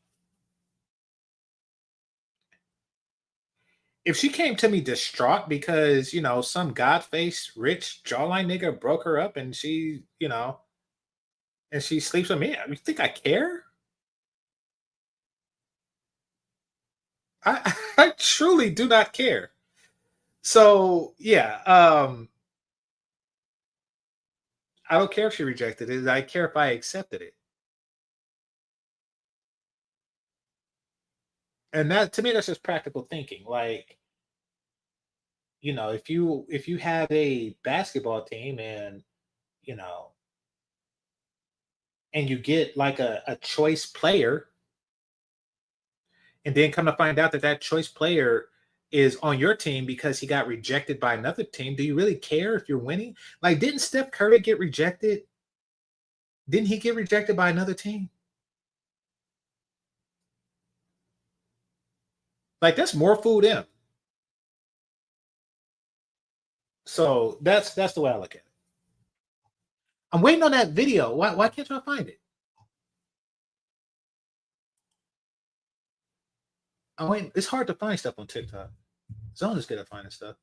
If she came to me distraught because, some god-faced, rich, jawline nigga broke her up and and she sleeps with me, you think I care? I I truly do not care. So yeah, I don't care if she rejected it. I care if I accepted it. And that to me, that's just practical thinking. Like, if you have a basketball team and you know and you get like a choice player, and then come to find out that that choice player is on your team because he got rejected by another team, do you really care if you're winning? Like, didn't Steph Curry get rejected? Didn't he get rejected by another team? Like, that's more food in. So that's the way I look at it. I'm waiting on that video. Why can't I find it? I'm waiting. It's hard to find stuff on TikTok. Zone is good at finding stuff.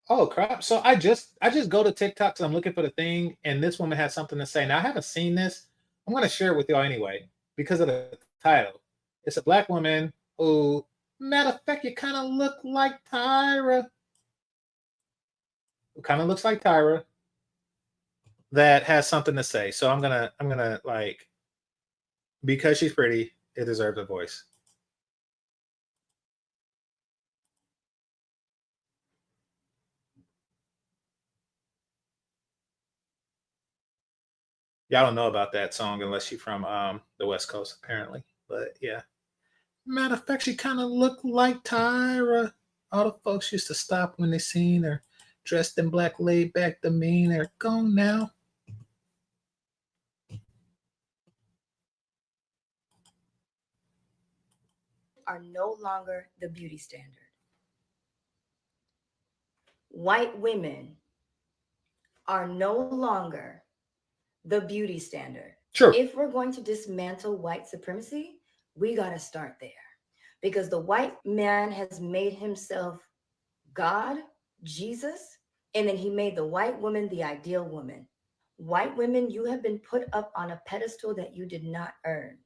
Oh crap! So I just go to TikTok because I'm looking for the thing, and this woman has something to say. Now I haven't seen this. I'm gonna share it with y'all anyway because of the title. It's a black woman who, matter of fact, you kind of look like Tyra. Who kind of looks like Tyra that has something to say. So I'm gonna like, because she's pretty, it deserves a voice. Y'all don't know about that song unless you're from the West Coast, apparently. But yeah. Matter of fact, she kind of looked like Tyra. All the folks used to stop when they seen her dressed in black, laid back demeanor. Gone now. Are no longer the beauty standard. White women are no longer the beauty standard. Sure. If we're going to dismantle white supremacy, we got to start there, because the white man has made himself God, Jesus, and then he made the white woman the ideal woman. White women, you have been put up on a pedestal that you did not earn.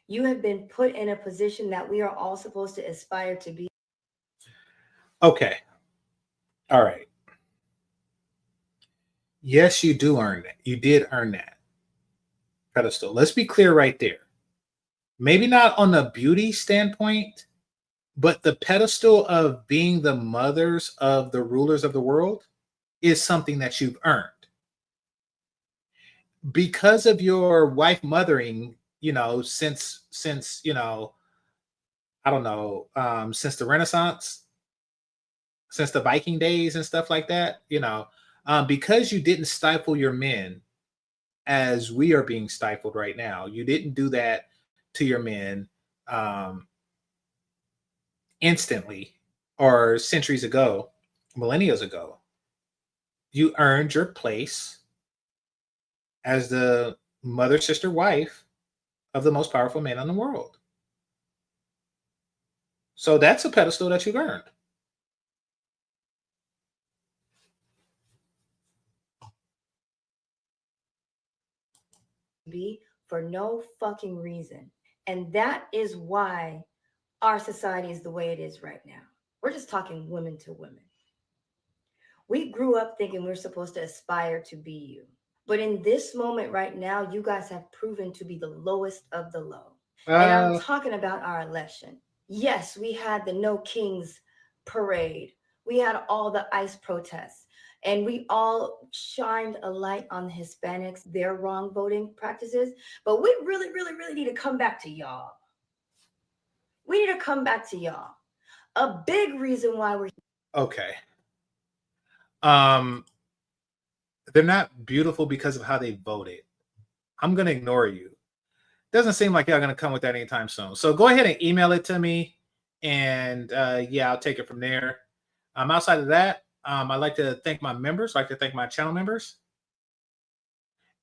You have been put in a position that we are all supposed to aspire to be. Okay. All right. Yes, you do earn that. You did earn that pedestal. Let's be clear right there. Maybe not on the beauty standpoint, but the pedestal of being the mothers of the rulers of the world is something that you've earned. Because of your wife mothering, since I don't know, since the Renaissance, since the Viking days and stuff like that, because you didn't stifle your men as we are being stifled right now. You didn't do that to your men instantly or centuries ago, millennia ago. You earned your place as the mother, sister, wife of the most powerful man in the world. So that's a pedestal that you've earned. be for no fucking reason. And that is why our society is the way it is right now. We're just talking women to women. We grew up thinking we're supposed to aspire to be you. But in this moment right now, you guys have proven to be the lowest of the low. And I'm talking about our election. Yes, we had the No Kings parade. We had all the ICE protests. And we all shined a light on the Hispanics, their wrong voting practices. But we really, really, really need to come back to y'all. We need to come back to y'all. A big reason why we're Okay. They're not beautiful because of how they voted. I'm gonna ignore you. Doesn't seem like y'all gonna come with that anytime soon. So go ahead and email it to me, and yeah, I'll take it from there. Outside of that, I'd like to thank my members. I'd like to thank my channel members,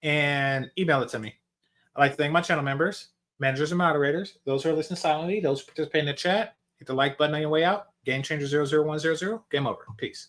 and email it to me. I'd like to thank my channel members, managers and moderators, those who are listening silently, those who participate in the chat. Hit the like button on your way out. GameChanger 00100. Game over. Peace.